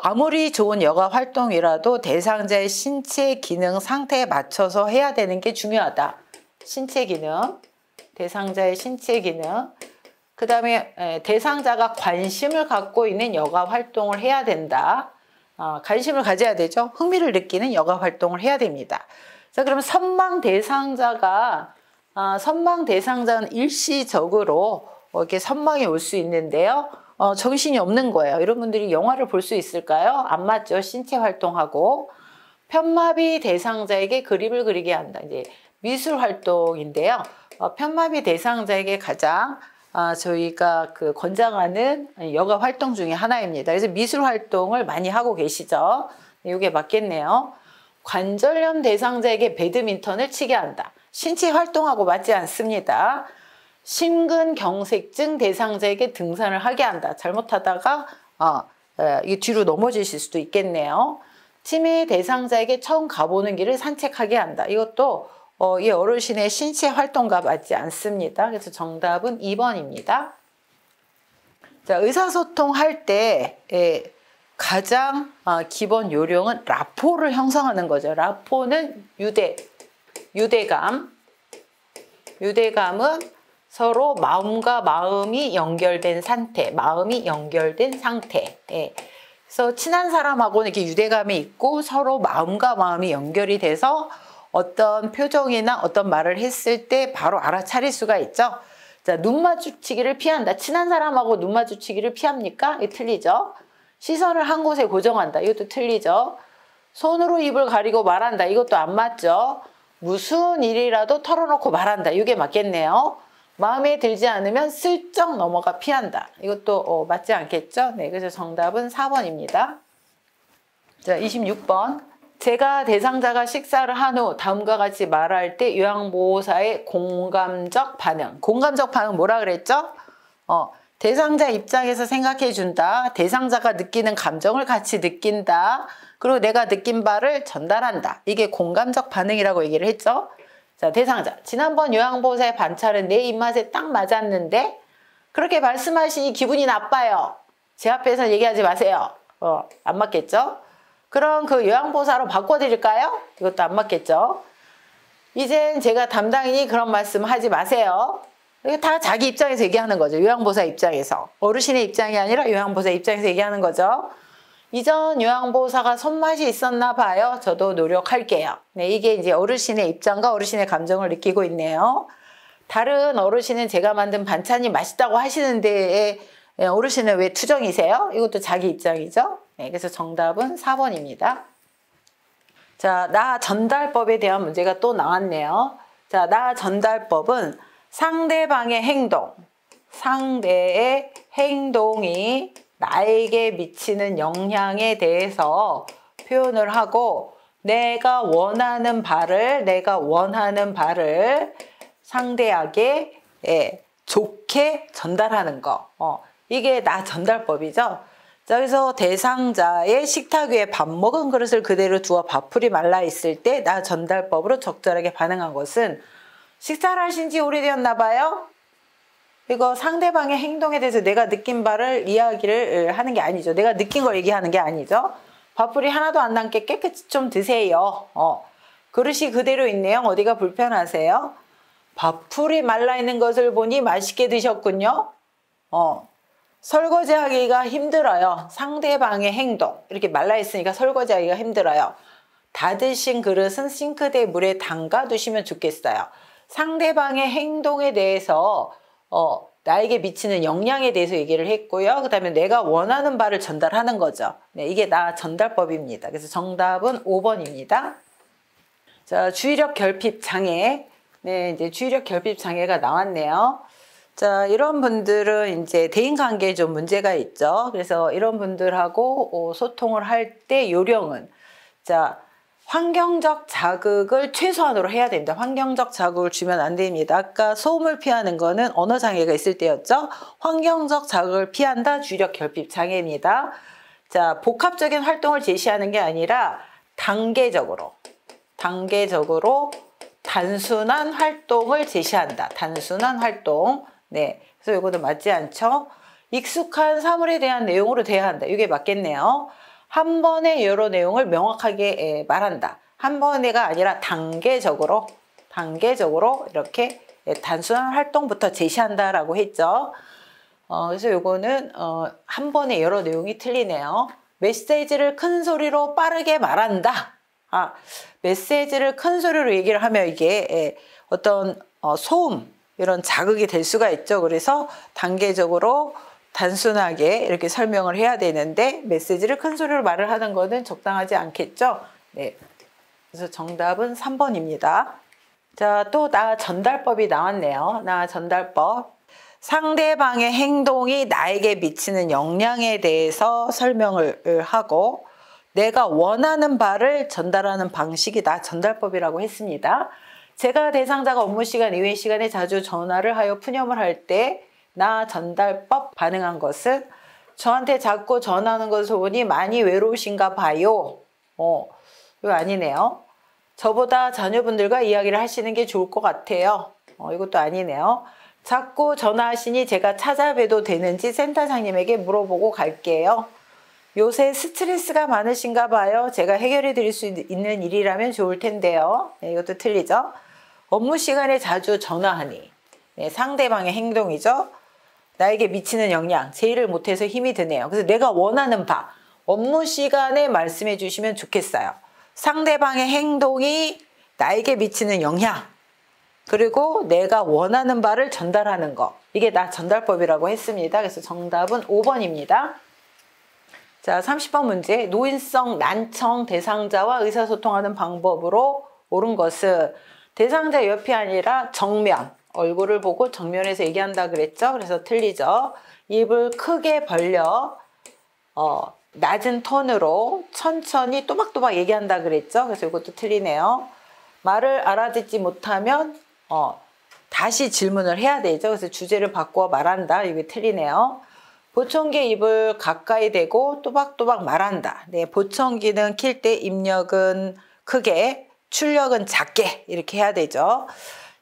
아무리 좋은 여가 활동이라도 대상자의 신체 기능 상태에 맞춰서 해야 되는 게 중요하다. 신체 기능, 대상자의 신체 기능. 그 다음에 대상자가 관심을 갖고 있는 여가 활동을 해야 된다. 관심을 가져야 되죠. 흥미를 느끼는 여가 활동을 해야 됩니다. 자, 그러면 선망 대상자는 일시적으로 이렇게 선망이 올 수 있는데요. 정신이 없는 거예요. 이런 분들이 영화를 볼 수 있을까요? 안 맞죠. 신체 활동하고. 편마비 대상자에게 그림을 그리게 한다. 이제 미술 활동인데요. 편마비 대상자에게 가장 저희가 권장하는 여가 활동 중에 하나입니다. 그래서 미술 활동을 많이 하고 계시죠. 이게 맞겠네요. 관절염 대상자에게 배드민턴을 치게 한다. 신체 활동하고 맞지 않습니다. 심근경색증 대상자에게 등산을 하게 한다. 잘못하다가 이게 뒤로 넘어지실 수도 있겠네요. 치매 대상자에게 처음 가보는 길을 산책하게 한다. 이것도 이 어르신의 신체 활동과 맞지 않습니다. 그래서 정답은 2번입니다. 자, 의사소통 할 때 가장 기본 요령은 라포를 형성하는 거죠. 라포는 유대감. 유대감은 서로 마음과 마음이 연결된 상태. 그래서 친한 사람하고는 이렇게 유대감이 있고 서로 마음과 마음이 연결이 돼서 어떤 표정이나 어떤 말을 했을 때 바로 알아차릴 수가 있죠. 자, 눈 마주치기를 피한다. 친한 사람하고 눈 마주치기를 피합니까? 이게 틀리죠. 시선을 한 곳에 고정한다. 이것도 틀리죠. 손으로 입을 가리고 말한다. 이것도 안 맞죠. 무슨 일이라도 털어놓고 말한다. 이게 맞겠네요. 마음에 들지 않으면 슬쩍 넘어가 피한다. 이것도 맞지 않겠죠? 네, 그래서 정답은 4번입니다. 자, 26번. 제가 대상자가 식사를 한 후 다음과 같이 말할 때 요양보호사의 공감적 반응. 공감적 반응 뭐라 그랬죠? 대상자 입장에서 생각해 준다. 대상자가 느끼는 감정을 같이 느낀다. 그리고 내가 느낀 바를 전달한다. 이게 공감적 반응이라고 얘기를 했죠. 자, 대상자. 지난번 요양보호사의 반찬은 내 입맛에 딱 맞았는데 그렇게 말씀하시니 기분이 나빠요. 제 앞에서 얘기하지 마세요. 안 맞겠죠? 그럼 그 요양보호사로 바꿔드릴까요? 이것도 안 맞겠죠? 이젠 제가 담당이니 그런 말씀 하지 마세요. 이게 다 자기 입장에서 얘기하는 거죠. 요양보호사 입장에서. 어르신의 입장이 아니라 요양보호사 입장에서 얘기하는 거죠. 이전 요양보호사가 손맛이 있었나 봐요. 저도 노력할게요. 네, 이게 이제 어르신의 입장과 어르신의 감정을 느끼고 있네요. 다른 어르신은 제가 만든 반찬이 맛있다고 하시는데 어르신은 왜 투정이세요? 이것도 자기 입장이죠. 네, 그래서 정답은 4번입니다. 자, 나 전달법에 대한 문제가 또 나왔네요. 자, 나 전달법은 상대방의 행동, 상대의 행동이 나에게 미치는 영향에 대해서 표현을 하고 내가 원하는 바를 상대에게 좋게 전달하는 거. 이게 나 전달법이죠. 자, 그래서 대상자의 식탁 위에 밥 먹은 그릇을 그대로 두어 밥풀이 말라 있을 때 나 전달법으로 적절하게 반응한 것은 식사를 하신 지 오래되었나 봐요. 이거 상대방의 행동에 대해서 내가 느낀 바를 이야기를 하는 게 아니죠. 내가 느낀 걸 얘기하는 게 아니죠. 밥풀이 하나도 안 남게 깨끗이 좀 드세요. 그릇이 그대로 있네요. 어디가 불편하세요? 밥풀이 말라 있는 것을 보니 맛있게 드셨군요. 설거지하기가 힘들어요. 상대방의 행동. 이렇게 말라있으니까 설거지하기가 힘들어요. 다 드신 그릇은 싱크대 물에 담가 두시면 좋겠어요. 상대방의 행동에 대해서 나에게 미치는 영향에 대해서 얘기를 했고요. 그 다음에 내가 원하는 바를 전달하는 거죠. 네, 이게 나 전달법입니다. 그래서 정답은 5번입니다. 자, 주의력 결핍 장애. 네, 이제 주의력 결핍 장애가 나왔네요. 자, 이런 분들은 이제 대인관계에 좀 문제가 있죠. 그래서 이런 분들하고 소통을 할 때 요령은, 자, 환경적 자극을 최소한으로 해야 됩니다. 환경적 자극을 주면 안 됩니다. 아까 소음을 피하는 거는 언어 장애가 있을 때였죠. 환경적 자극을 피한다. 주의력 결핍 장애입니다. 자, 복합적인 활동을 제시하는 게 아니라 단계적으로 단순한 활동을 제시한다. 단순한 활동. 네. 그래서 이거는 맞지 않죠? 익숙한 사물에 대한 내용으로 대화한다. 이게 맞겠네요. 한 번에 여러 내용을 명확하게 말한다. 한 번에가 아니라 단계적으로 이렇게 단순한 활동부터 제시한다라고 했죠. 그래서 요거는 한 번에 여러 내용이 틀리네요. 메시지를 큰 소리로 빠르게 말한다. 메시지를 큰 소리로 얘기를 하면 이게 어떤 소음 이런 자극이 될 수가 있죠. 그래서 단계적으로 단순하게 이렇게 설명을 해야 되는데 메시지를 큰 소리로 말을 하는 거는 적당하지 않겠죠. 네. 그래서 정답은 3번입니다. 자, 또 나 전달법이 나왔네요. 나 전달법. 상대방의 행동이 나에게 미치는 영향에 대해서 설명을 하고 내가 원하는 바를 전달하는 방식이 나 전달법이라고 했습니다. 제가 대상자가 업무 시간 이외 시간에 자주 전화를 하여 푸념을 할 때 나 전달법 반응한 것은 저한테 자꾸 전화하는 것을 보니 많이 외로우신가 봐요. 이거 아니네요. 저보다 자녀분들과 이야기를 하시는 게 좋을 것 같아요. 이것도 아니네요. 자꾸 전화하시니 제가 찾아뵈도 되는지 센터장님에게 물어보고 갈게요. 요새 스트레스가 많으신가 봐요. 제가 해결해 드릴 수 있는 일이라면 좋을 텐데요. 네, 이것도 틀리죠. 업무 시간에 자주 전화하니. 네, 상대방의 행동이죠. 나에게 미치는 영향, 제의를 못해서 힘이 드네요. 그래서 내가 원하는 바, 업무 시간에 말씀해 주시면 좋겠어요. 상대방의 행동이 나에게 미치는 영향, 그리고 내가 원하는 바를 전달하는 거. 이게 나 전달법이라고 했습니다. 그래서 정답은 5번입니다. 자, 30번 문제. 노인성 난청 대상자와 의사소통하는 방법으로 옳은 것은 대상자 옆이 아니라 정면, 얼굴을 보고 정면에서 얘기한다 그랬죠. 그래서 틀리죠. 입을 크게 벌려 낮은 톤으로 천천히 또박또박 얘기한다 그랬죠. 그래서 이것도 틀리네요. 말을 알아듣지 못하면 다시 질문을 해야 되죠. 그래서 주제를 바꾸어 말한다. 이게 틀리네요. 보청기 입을 가까이 대고 또박또박 말한다. 네, 보청기는 킬 때 입력은 크게, 출력은 작게 이렇게 해야 되죠.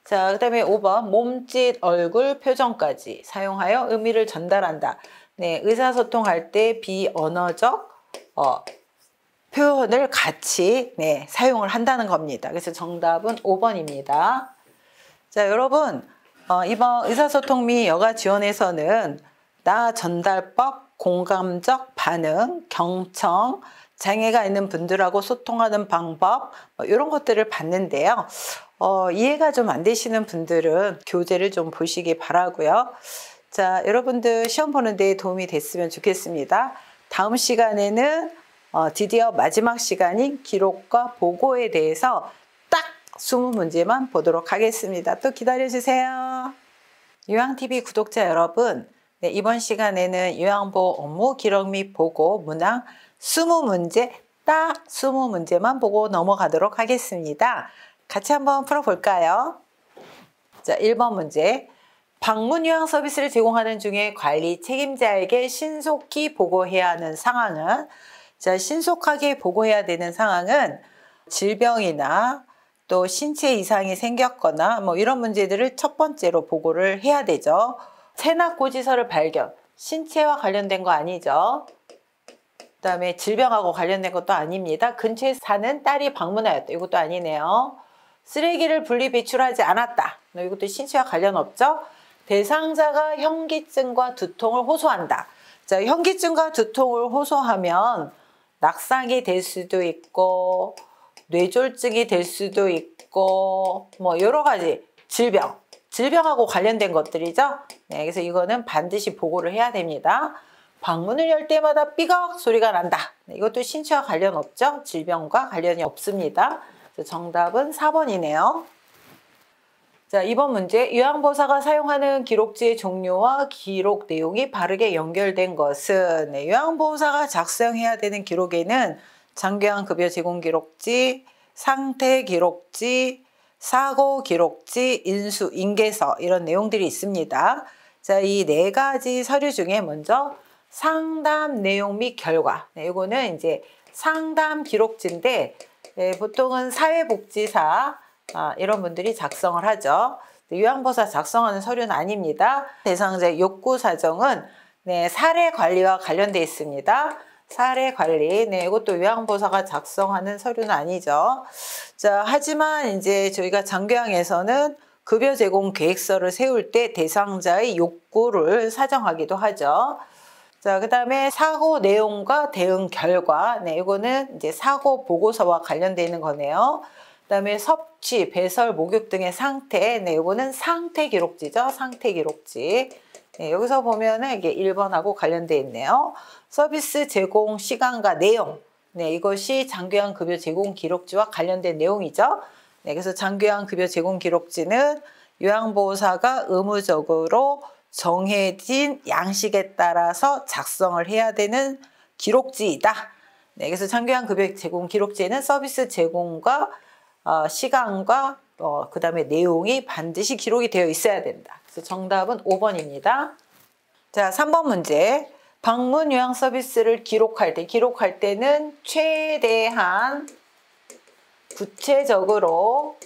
자, 그 다음에 5번 몸짓, 얼굴, 표정까지 사용하여 의미를 전달한다. 네, 의사소통할 때 비언어적 표현을 같이 사용을 한다는 겁니다. 그래서 정답은 5번입니다. 자, 여러분 이번 의사소통 및 여가 지원에서는 나 전달법, 공감적 반응, 경청, 장애가 있는 분들하고 소통하는 방법 이런 것들을 봤는데요. 이해가 좀 안 되시는 분들은 교재를 좀 보시기 바라고요. 자, 여러분들 시험 보는 데 도움이 됐으면 좋겠습니다. 다음 시간에는 드디어 마지막 시간인 기록과 보고에 대해서 딱 20문제만 보도록 하겠습니다. 또 기다려주세요. 유양TV 구독자 여러분, 네, 이번 시간에는 요양보 업무 기록 및 보고 문항 20문제, 딱 20문제만 보고 넘어가도록 하겠습니다. 같이 한번 풀어볼까요? 자, 1번 문제. 방문 요양 서비스를 제공하는 중에 관리 책임자에게 신속히 보고해야 하는 상황은, 자, 신속하게 보고해야 되는 상황은 질병이나 또 신체 이상이 생겼거나 이런 문제들을 첫 번째로 보고를 해야 되죠. 체납고지서를 발견, 신체와 관련된 거 아니죠. 그 다음에 질병하고 관련된 것도 아닙니다. 근처에 사는 딸이 방문하였다. 이것도 아니네요. 쓰레기를 분리 배출하지 않았다. 이것도 신체와 관련 없죠. 대상자가 현기증과 두통을 호소한다. 자, 현기증과 두통을 호소하면 낙상이 될 수도 있고 뇌졸중이 될 수도 있고 여러 가지 질병하고 관련된 것들이죠. 네, 그래서 이거는 반드시 보고를 해야 됩니다. 방문을 열 때마다 삐걱 소리가 난다. 네, 이것도 신체와 관련 없죠. 질병과 관련이 없습니다. 정답은 4번이네요. 자, 2번 문제. 요양보호사가 사용하는 기록지의 종류와 기록 내용이 바르게 연결된 것은, 요양보호사가 작성해야 되는 기록에는 장기요양급여 제공 기록지, 상태 기록지, 사고 기록지, 인수, 인계서 이런 내용들이 있습니다. 자, 이 네 가지 서류 중에 먼저 상담 내용 및 결과. 네, 이거는 이제 상담 기록지인데 보통은 사회복지사 이런 분들이 작성을 하죠. 요양보호사 작성하는 서류는 아닙니다. 대상자의 욕구 사정은 사례 관리와 관련되어 있습니다. 사례 관리, 이것도 요양보호사가 작성하는 서류는 아니죠. 자, 하지만 이제 저희가 장교양에서는 급여 제공 계획서를 세울 때 대상자의 욕구를 사정하기도 하죠. 자, 그 다음에 사고 내용과 대응 결과. 이거는 이제 사고 보고서와 관련되어 있는 거네요. 그 다음에 섭취, 배설, 목욕 등의 상태. 이거는 상태 기록지죠. 상태 기록지. 여기서 보면은 이게 1번하고 관련되어 있네요. 서비스 제공 시간과 내용. 이것이 장교양 급여 제공 기록지와 관련된 내용이죠. 그래서 장교양 급여 제공 기록지는 요양보호사가 의무적으로 정해진 양식에 따라서 작성을 해야 되는 기록지이다. 그래서 장교양 급여 제공 기록지에는 서비스 제공과 시간과 그 다음에 내용이 반드시 기록이 되어 있어야 된다. 그래서 정답은 5번입니다. 자, 3번 문제. 방문 요양 서비스를 기록할 때는 최대한 구체적으로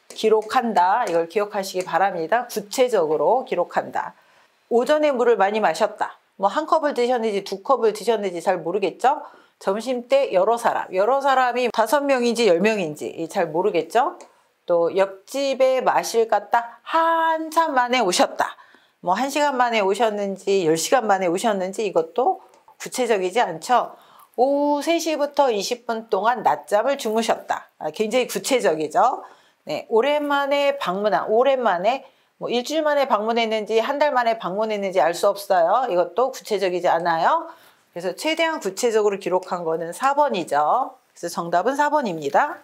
기록한다. 이걸 기억하시기 바랍니다. 구체적으로 기록한다. 오전에 물을 많이 마셨다. 뭐 한 컵을 드셨는지 두 컵을 드셨는지 잘 모르겠죠? 점심 때 여러 사람이 5명인지 10명인지 잘 모르겠죠? 또 옆집에 마실 갔다 한참 만에 오셨다. 뭐 1시간 만에 오셨는지 10시간 만에 오셨는지 이것도 구체적이지 않죠? 오후 3시부터 20분 동안 낮잠을 주무셨다. 굉장히 구체적이죠? 오랜만에 오랜만에 뭐 일주일 만에 방문했는지 한 달 만에 방문했는지 알 수 없어요. 이것도 구체적이지 않아요. 그래서 최대한 구체적으로 기록한 거는 4번이죠. 그래서 정답은 4번입니다.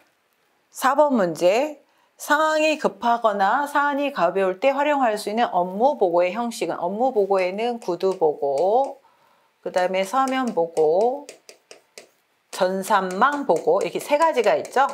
4번 문제. 상황이 급하거나 사안이 가벼울 때 활용할 수 있는 업무 보고의 형식은 업무 보고에는 구두 보고, 그 다음에 서면 보고, 전산망 보고 이렇게 3가지가 있죠.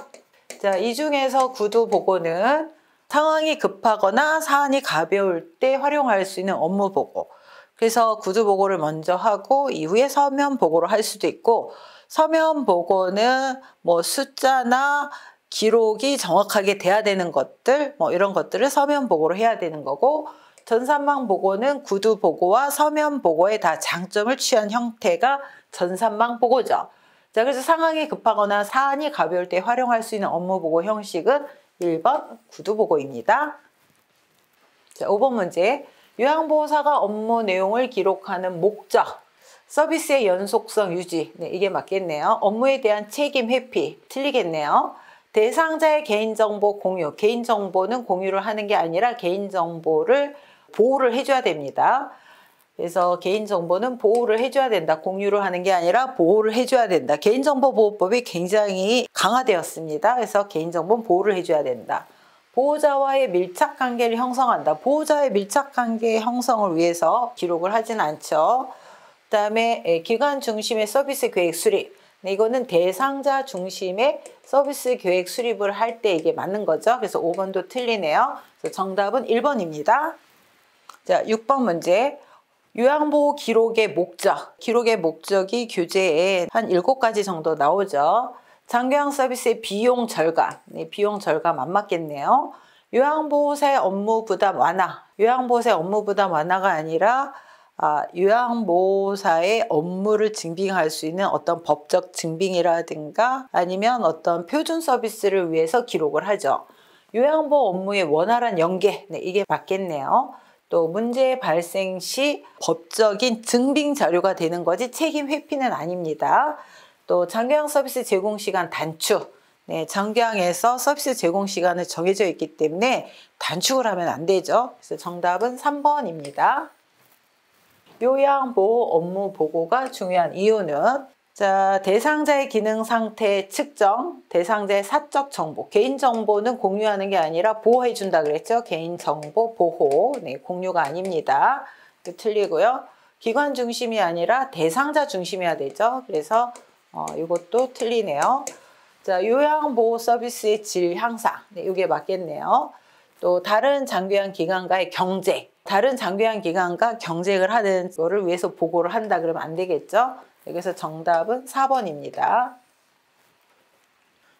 자, 이 중에서 구두 보고는 상황이 급하거나 사안이 가벼울 때 활용할 수 있는 업무 보고. 그래서 구두 보고를 먼저 하고 이후에 서면 보고를 할 수도 있고, 서면 보고는 뭐 숫자나 기록이 정확하게 돼야 되는 것들, 뭐 이런 것들을 서면 보고로 해야 되는 거고, 전산망 보고는 구두 보고와 서면 보고에 다 장점을 취한 형태가 전산망 보고죠. 자, 그래서 상황이 급하거나 사안이 가벼울 때 활용할 수 있는 업무 보고 형식은 1번 구두 보고입니다. 자, 5번 문제. 요양보호사가 업무 내용을 기록하는 목적, 서비스의 연속성 유지. 이게 맞겠네요. 업무에 대한 책임 회피. 틀리겠네요. 대상자의 개인정보 공유. 개인정보는 공유를 하는 게 아니라 개인정보를 보호를 해줘야 됩니다. 그래서 개인정보는 보호를 해줘야 된다. 공유를 하는 게 아니라 보호를 해줘야 된다. 개인정보보호법이 굉장히 강화되었습니다. 그래서 개인정보는 보호를 해줘야 된다. 보호자와의 밀착관계를 형성한다. 보호자의 밀착관계 형성을 위해서 기록을 하진 않죠. 그 다음에 기관 중심의 서비스 계획 수립. 이거는 대상자 중심의 서비스 계획 수립을 할 때 이게 맞는 거죠. 그래서 5번도 틀리네요. 그래서 정답은 1번입니다. 자, 6번 문제. 요양보호 기록의 목적. 기록의 목적이 교재에 한 7가지 정도 나오죠. 장교양 서비스의 비용 절감. 비용 절감 안 맞겠네요. 요양보호사의 업무 부담 완화. 요양보호사의 업무 부담 완화가 아니라 요양보호사의 업무를 증빙할 수 있는 어떤 법적 증빙이라든가 아니면 어떤 표준 서비스를 위해서 기록을 하죠. 요양보호 업무의 원활한 연계, 이게 맞겠네요. 또 문제 발생 시 법적인 증빙 자료가 되는 거지 책임 회피는 아닙니다. 또 장교양 서비스 제공 시간 단축. 장교양에서 서비스 제공 시간을 정해져 있기 때문에 단축을 하면 안 되죠. 그래서 정답은 3번입니다. 요양보호 업무 보고가 중요한 이유는 자, 대상자의 기능 상태 측정, 대상자의 사적 정보, 개인정보는 공유하는 게 아니라 보호해 준다 그랬죠. 개인정보 보호, 공유가 아닙니다. 틀리고요. 기관 중심이 아니라 대상자 중심이어야 되죠. 그래서 이것도 틀리네요. 자, 요양보호 서비스의 질 향상. 네, 이게 맞겠네요. 또 다른 장교양 기관과의 경쟁. 다른 장교양 기관과 경쟁을 하는 거를 위해서 보고를 한다 그러면 안 되겠죠? 그래서 정답은 4번입니다.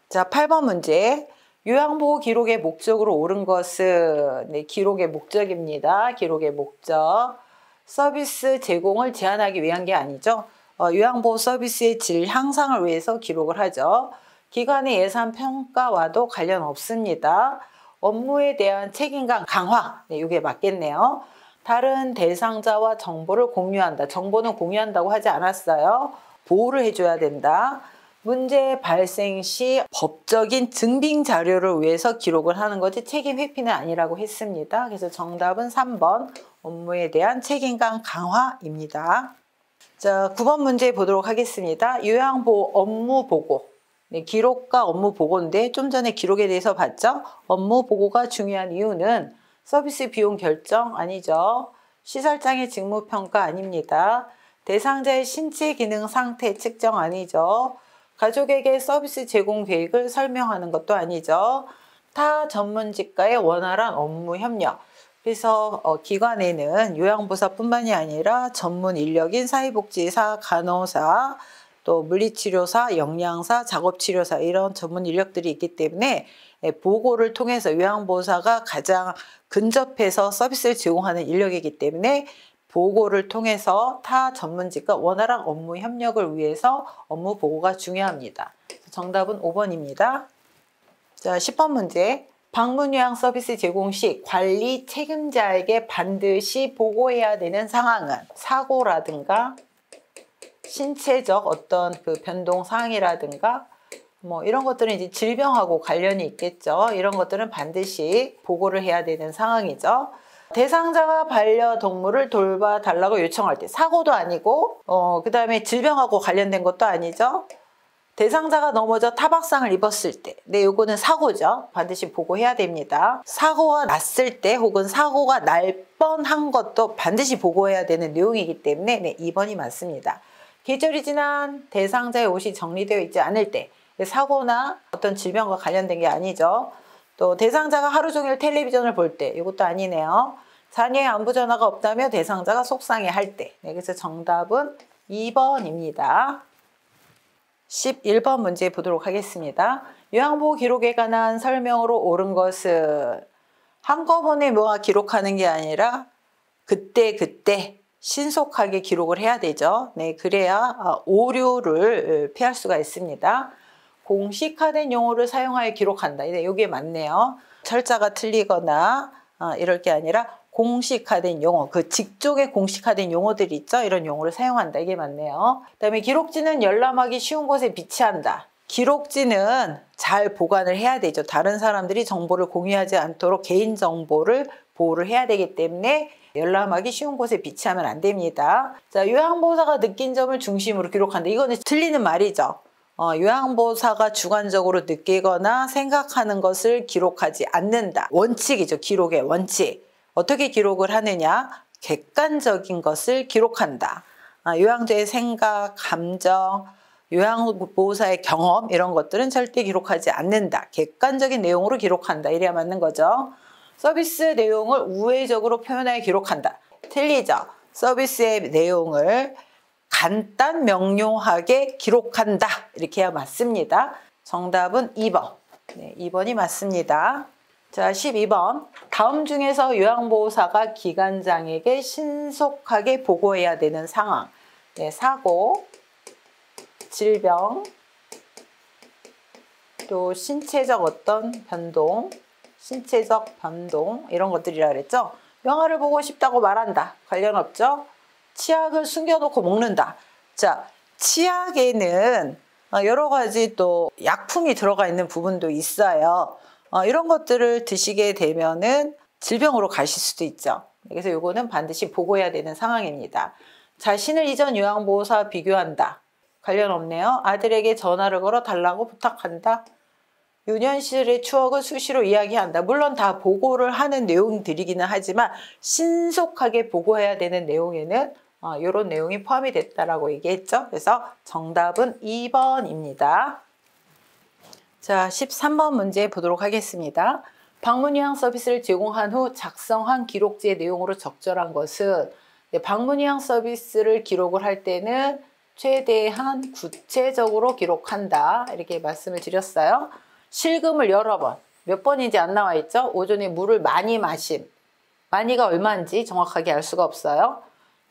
자, 8번 문제. 요양보호 기록의 목적으로 옳은 것은 네, 기록의 목적입니다. 기록의 목적. 서비스 제공을 제한하기 위한 게 아니죠. 요양보호 서비스의 질 향상을 위해서 기록을 하죠. 기관의 예산 평가와도 관련 없습니다. 업무에 대한 책임감 강화. 네, 이게 맞겠네요. 다른 대상자와 정보를 공유한다. 정보는 공유한다고 하지 않았어요. 보호를 해줘야 된다. 문제 발생 시 법적인 증빙 자료를 위해서 기록을 하는 거지 책임 회피는 아니라고 했습니다. 그래서 정답은 3번 업무에 대한 책임감 강화입니다. 자, 9번 문제 보도록 하겠습니다. 요양보호 업무 보고. 네, 기록과 업무 보고인데 좀 전에 기록에 대해서 봤죠? 업무 보고가 중요한 이유는 서비스 비용 결정 아니죠. 시설장의 직무평가 아닙니다. 대상자의 신체 기능 상태 측정 아니죠. 가족에게 서비스 제공 계획을 설명하는 것도 아니죠. 타 전문직과의 원활한 업무 협력. 그래서 기관에는 요양보호사뿐만이 아니라 전문 인력인 사회복지사, 간호사, 또 물리치료사, 영양사, 작업치료사 이런 전문 인력들이 있기 때문에 보고를 통해서 요양보호사가 가장 근접해서 서비스를 제공하는 인력이기 때문에 보고를 통해서 타 전문직과 원활한 업무 협력을 위해서 업무 보고가 중요합니다. 정답은 5번입니다. 자, 10번 문제. 방문 요양 서비스 제공 시 관리 책임자에게 반드시 보고해야 되는 상황은 사고라든가 신체적 어떤 그 변동 사항이라든가 뭐 이런 것들은 이제 질병하고 관련이 있겠죠. 이런 것들은 반드시 보고를 해야 되는 상황이죠. 대상자가 반려동물을 돌봐달라고 요청할 때 사고도 아니고 그 다음에 질병하고 관련된 것도 아니죠. 대상자가 넘어져 타박상을 입었을 때, 네, 요거는 사고죠. 반드시 보고해야 됩니다. 사고가 났을 때 혹은 사고가 날 뻔한 것도 반드시 보고해야 되는 내용이기 때문에 네, 2번이 맞습니다. 계절이 지난 대상자의 옷이 정리되어 있지 않을 때 사고나 어떤 질병과 관련된 게 아니죠. 또 대상자가 하루 종일 텔레비전을 볼 때 이것도 아니네요. 자녀의 안부 전화가 없다며 대상자가 속상해할 때. 네, 그래서 정답은 2번입니다. 11번 문제 보도록 하겠습니다. 요양보호 기록에 관한 설명으로 옳은 것은 한꺼번에 뭐가 기록하는 게 아니라 그때 신속하게 기록을 해야 되죠. 네, 그래야 오류를 피할 수가 있습니다. 공식화된 용어를 사용하여 기록한다. 이게 맞네요. 철자가 틀리거나 이럴 게 아니라 공식화된 용어, 그 직종의 공식화된 용어들이 있죠. 이런 용어를 사용한다. 이게 맞네요. 그다음에 기록지는 열람하기 쉬운 곳에 비치한다. 기록지는 잘 보관을 해야 되죠. 다른 사람들이 정보를 공유하지 않도록 개인정보를 보호를 해야 되기 때문에 열람하기 쉬운 곳에 비치하면 안 됩니다. 자, 요양보호사가 느낀 점을 중심으로 기록한다. 이거는 틀리는 말이죠. 요양보호사가 주관적으로 느끼거나 생각하는 것을 기록하지 않는다. 원칙이죠. 기록의 원칙. 어떻게 기록을 하느냐? 객관적인 것을 기록한다. 요양자의 생각, 감정, 요양보호사의 경험 이런 것들은 절대 기록하지 않는다. 객관적인 내용으로 기록한다. 이래야 맞는 거죠. 서비스 내용을 우회적으로 표현하여 기록한다. 틀리죠. 서비스의 내용을 간단 명료하게 기록한다. 이렇게 해야 맞습니다. 정답은 2번. 네, 2번이 맞습니다. 자, 12번. 다음 중에서 요양보호사가 기관장에게 신속하게 보고해야 되는 상황. 네, 사고, 질병, 또 신체적 어떤 변동, 이런 것들이라 그랬죠. 영화를 보고 싶다고 말한다. 관련 없죠. 치약을 숨겨놓고 먹는다. 자, 치약에는 여러 가지 또 약품이 들어가 있는 부분도 있어요. 이런 것들을 드시게 되면은 질병으로 가실 수도 있죠. 그래서 이거는 반드시 보고해야 되는 상황입니다. 자신을 이전 요양보호사와 비교한다. 관련 없네요. 아들에게 전화를 걸어 달라고 부탁한다. 유년 시절의 추억을 수시로 이야기한다. 물론 다 보고를 하는 내용들이기는 하지만 신속하게 보고해야 되는 내용에는 이런 내용이 포함이 됐다라고 얘기했죠. 그래서 정답은 2번입니다. 자, 13번 문제 보도록 하겠습니다. 방문 요약 서비스를 제공한 후 작성한 기록지의 내용으로 적절한 것은, 방문 요약 서비스를 기록을 할 때는 최대한 구체적으로 기록한다, 이렇게 말씀을 드렸어요. 실금을 여러 번, 몇 번인지 안 나와 있죠? 오전에 물을 많이 마심, 많이가 얼마인지 정확하게 알 수가 없어요.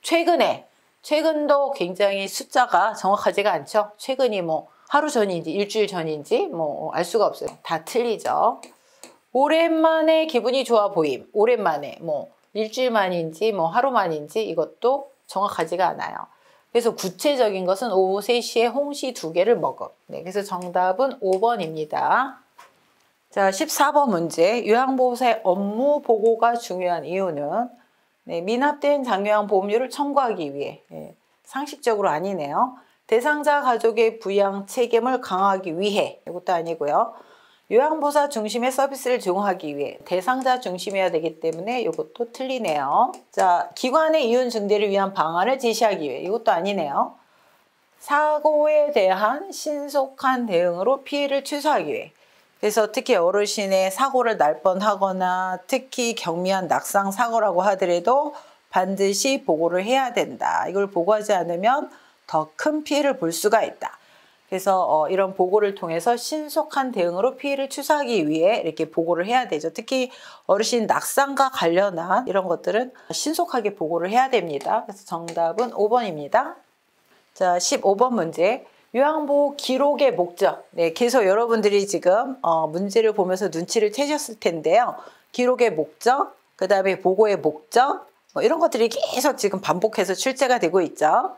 최근도 굉장히 숫자가 정확하지가 않죠. 최근이 뭐 하루 전인지 일주일 전인지 뭐 알 수가 없어요. 다 틀리죠. 오랜만에 기분이 좋아 보임, 오랜만에 뭐 일주일 만인지 뭐 하루 만인지 이것도 정확하지가 않아요. 그래서 구체적인 것은 오후 3시에 홍시 2개를 먹음. 네, 그래서 정답은 5번입니다. 자, 14번 문제. 요양보호사의 업무 보고가 중요한 이유는, 네, 미납된 장요양 보험료를 청구하기 위해. 네, 상식적으로 아니네요. 대상자 가족의 부양 책임을 강화하기 위해. 이것도 아니고요. 요양보호사 중심의 서비스를 제공하기 위해. 대상자 중심이어야 되기 때문에 이것도 틀리네요. 자, 기관의 이윤 증대를 위한 방안을 제시하기 위해. 이것도 아니네요. 사고에 대한 신속한 대응으로 피해를 최소화하기 위해. 그래서 특히 어르신의 사고를 날 뻔하거나 특히 경미한 낙상 사고라고 하더라도 반드시 보고를 해야 된다. 이걸 보고하지 않으면 더 큰 피해를 볼 수가 있다. 그래서 이런 보고를 통해서 신속한 대응으로 피해를 최소화하기 위해 이렇게 보고를 해야 되죠. 특히 어르신 낙상과 관련한 이런 것들은 신속하게 보고를 해야 됩니다. 그래서 정답은 5번입니다. 자, 15번 문제. 요양보호 기록의 목적. 네, 계속 여러분들이 지금 문제를 보면서 눈치를 채셨을 텐데요. 기록의 목적, 그 다음에 보고의 목적, 이런 것들이 계속 지금 반복해서 출제가 되고 있죠.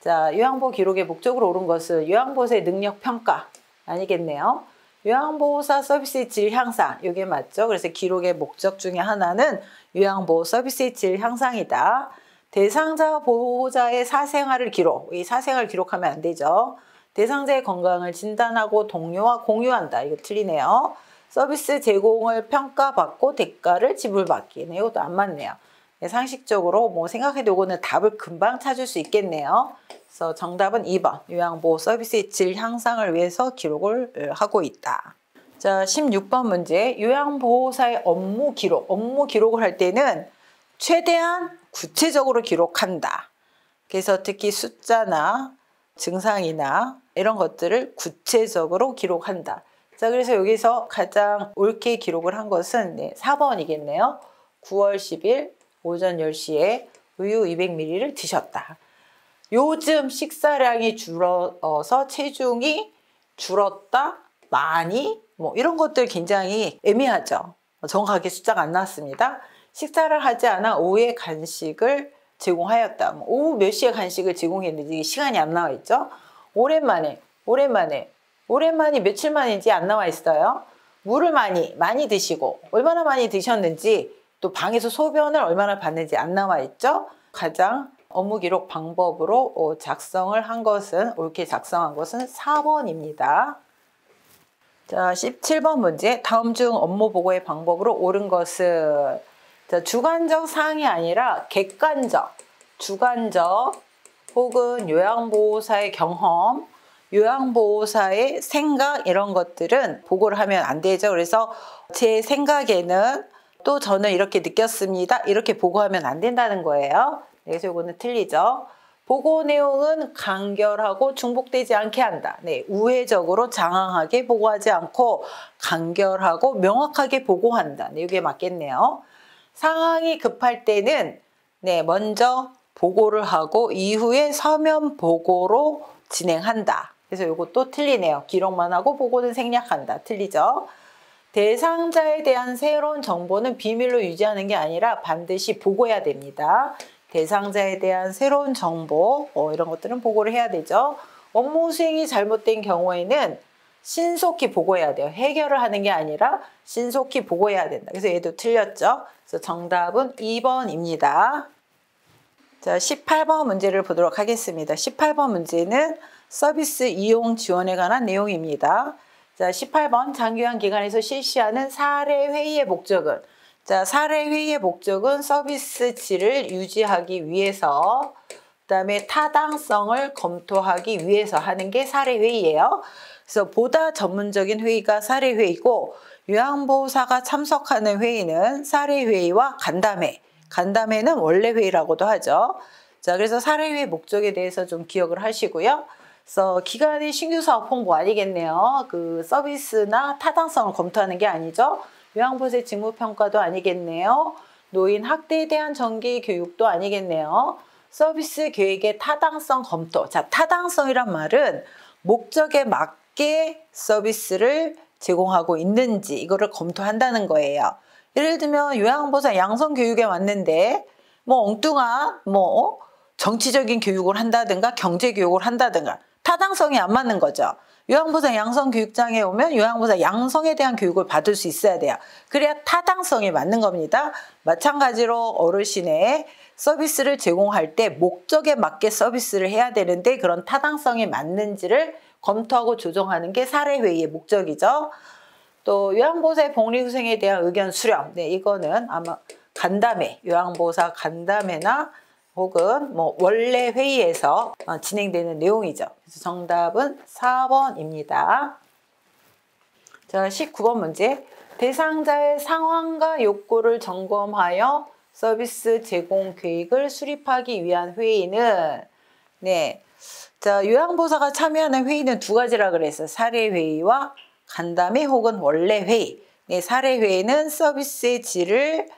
자, 요양보호 기록의 목적으로 옳은 것은 요양보호사의 능력 평가 아니겠네요. 요양보호사 서비스의 질 향상, 이게 맞죠. 그래서 기록의 목적 중에 하나는 요양보호 서비스의 질 향상이다. 대상자 보호자의 사생활을 기록, 이 사생활을 기록하면 안 되죠. 대상자의 건강을 진단하고 동료와 공유한다. 이거 틀리네요. 서비스 제공을 평가받고 대가를 지불받기. 네, 이것도 안 맞네요. 네, 상식적으로 뭐 생각해도 이거는 답을 금방 찾을 수 있겠네요. 그래서 정답은 2번. 요양보호 서비스의 질 향상을 위해서 기록을 하고 있다. 자, 16번 문제. 요양보호사의 업무 기록을 할 때는 최대한 구체적으로 기록한다. 그래서 특히 숫자나 증상이나 이런 것들을 구체적으로 기록한다. 자, 그래서 여기서 가장 옳게 기록을 한 것은 4번이겠네요. 9월 10일 오전 10시에 우유 200ml를 드셨다. 요즘 식사량이 줄어서 체중이 줄었다, 많이, 뭐 이런 것들 굉장히 애매하죠. 정확하게 숫자가 안 나왔습니다. 식사를 하지 않아 오후에 간식을 제공하였다. 오후 몇 시에 간식을 제공했는지 시간이 안 나와 있죠. 오랜만이 며칠 만인지 안 나와 있어요. 물을 많이 드시고 얼마나 많이 드셨는지, 또 방에서 소변을 얼마나 봤는지 안 나와 있죠. 가장 업무 기록 방법으로 작성을 한 것은, 옳게 작성한 것은 4번입니다. 자, 17번 문제. 다음 중 업무 보고의 방법으로 옳은 것은, 자, 주관적 사항이 아니라 객관적, 주관적 혹은 요양보호사의 경험, 요양보호사의 생각, 이런 것들은 보고를 하면 안 되죠. 그래서 제 생각에는, 또 저는 이렇게 느꼈습니다, 이렇게 보고하면 안 된다는 거예요. 그래서 이거는 틀리죠. 보고 내용은 간결하고 중복되지 않게 한다. 네, 우회적으로 장황하게 보고하지 않고 간결하고 명확하게 보고한다. 네, 이게 맞겠네요. 상황이 급할 때는 먼저 보고를 하고 이후에 서면 보고로 진행한다. 그래서 이것도 틀리네요. 기록만 하고 보고는 생략한다. 틀리죠. 대상자에 대한 새로운 정보는 비밀로 유지하는 게 아니라 반드시 보고해야 됩니다. 대상자에 대한 새로운 정보, 이런 것들은 보고를 해야 되죠. 업무 수행이 잘못된 경우에는 신속히 보고해야 돼요. 해결을 하는 게 아니라 신속히 보고해야 된다. 그래서 얘도 틀렸죠. 그래서 정답은 2번입니다. 자, 18번 문제를 보도록 하겠습니다. 18번 문제는 서비스 이용 지원에 관한 내용입니다. 자, 18번 장기요양 기관에서 실시하는 사례 회의의 목적은, 자, 사례 회의의 목적은 서비스 질을 유지하기 위해서, 그다음에 타당성을 검토하기 위해서 하는 게 사례회의예요. 그래서 보다 전문적인 회의가 사례회의고 요양보호사가 참석하는 회의는 사례회의와 간담회. 간담회는 원래 회의라고도 하죠. 자, 그래서 사례회의 목적에 대해서 좀 기억을 하시고요. 그래서 기관의 신규 사업 홍보 아니겠네요. 그 서비스나 타당성을 검토하는 게 아니죠. 요양보호사의 직무평가도 아니겠네요. 노인 학대에 대한 정기 교육도 아니겠네요. 서비스 계획의 타당성 검토. 자, 타당성이란 말은 목적에 맞게 서비스를 제공하고 있는지 이거를 검토한다는 거예요. 예를 들면 요양보호사 양성교육에 왔는데 뭐 엉뚱한 뭐 정치적인 교육을 한다든가 경제교육을 한다든가 타당성이 안 맞는 거죠. 요양보호사 양성교육장에 오면 요양보호사 양성에 대한 교육을 받을 수 있어야 돼요. 그래야 타당성이 맞는 겁니다. 마찬가지로 어르신의 서비스를 제공할 때 목적에 맞게 서비스를 해야 되는데 그런 타당성이 맞는지를 검토하고 조정하는 게 사례회의의 목적이죠. 또 요양보호사의 복리후생에 대한 의견 수렴. 네, 이거는 아마 간담회, 요양보호사 간담회나 혹은 뭐 원래 회의에서 진행되는 내용이죠. 그래서 정답은 4번입니다. 자, 19번 문제. 대상자의 상황과 욕구를 점검하여 서비스 제공 계획을 수립하기 위한 회의는 네. 자, 요양보호사가 참여하는 회의는 두 가지라 그랬어요. 사례회의와 간담회 혹은 원래 회의. 네, 사례회의는 서비스의 질을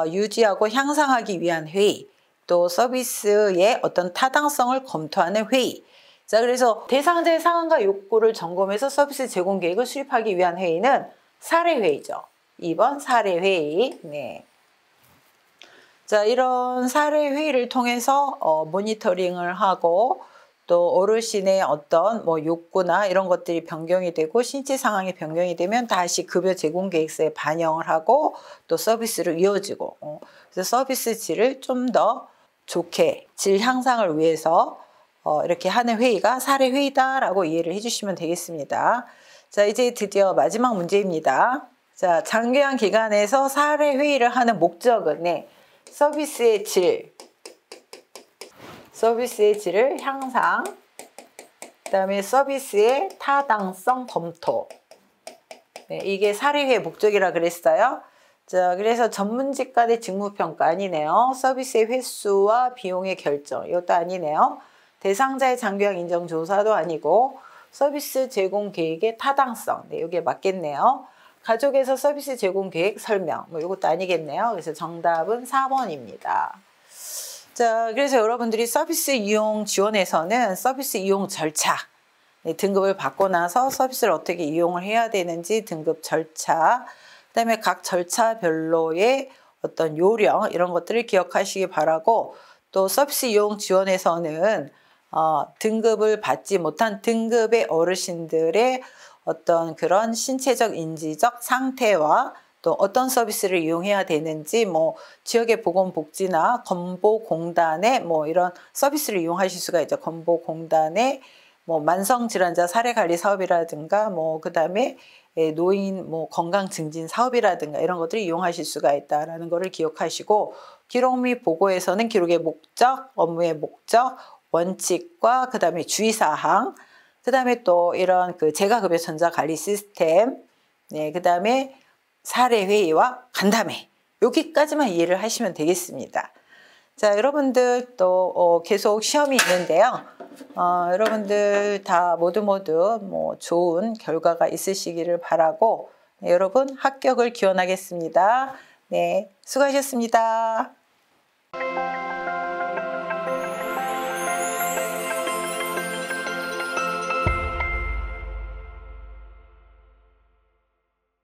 유지하고 향상하기 위한 회의. 또 서비스의 어떤 타당성을 검토하는 회의. 자, 그래서 대상자의 상황과 욕구를 점검해서 서비스 제공 계획을 수립하기 위한 회의는 사례회의죠. 2번 사례회의. 네. 자, 이런 사례회의를 통해서 모니터링을 하고 또 어르신의 어떤 뭐 욕구나 이런 것들이 변경이 되고 신체 상황이 변경이 되면 다시 급여 제공 계획서에 반영을 하고 또 서비스를 이어지고 그래서 서비스 질을 좀 더 좋게 질 향상을 위해서 이렇게 하는 회의가 사례회의다라고 이해를 해주시면 되겠습니다. 자, 이제 드디어 마지막 문제입니다. 자, 장기간 기관에서 사례회의를 하는 목적은 네, 서비스의 질을 향상, 그 다음에 서비스의 타당성 검토. 네, 이게 사례회의 목적이라 그랬어요. 자, 그래서 전문직 간의 직무평가 아니네요. 서비스의 횟수와 비용의 결정, 이것도 아니네요. 대상자의 장기간 인정조사도 아니고 서비스 제공 계획의 타당성, 네, 이게 맞겠네요. 가족에서 서비스 제공 계획 설명, 뭐 이것도 아니겠네요. 그래서 정답은 4번입니다. 자, 그래서 여러분들이 서비스 이용 지원에서는 서비스 이용 절차, 네, 등급을 받고 나서 서비스를 어떻게 이용을 해야 되는지 등급 절차, 그 다음에 각 절차별로의 어떤 요령 이런 것들을 기억하시기 바라고 또 서비스 이용 지원에서는 등급을 받지 못한 등급의 어르신들의 어떤 그런 신체적 인지적 상태와 또 어떤 서비스를 이용해야 되는지 뭐 지역의 보건복지나 건보공단의 뭐 이런 서비스를 이용하실 수가 있죠. 건보공단의 뭐 만성질환자 사례관리 사업이라든가 뭐 그다음에 노인 뭐 건강 증진 사업이라든가 이런 것들을 이용하실 수가 있다라는 것을 기억하시고 기록 및 보고에서는 기록의 목적, 업무의 목적, 원칙과 그다음에 주의사항, 그다음에 또 이런 그 재가급여 전자관리 시스템, 네, 그다음에 사례회의와 간담회 여기까지만 이해를 하시면 되겠습니다. 자, 여러분들 또 계속 시험이 있는데요. 여러분들 다 모두 뭐 좋은 결과가 있으시기를 바라고 네, 여러분 합격을 기원하겠습니다. 네, 수고하셨습니다.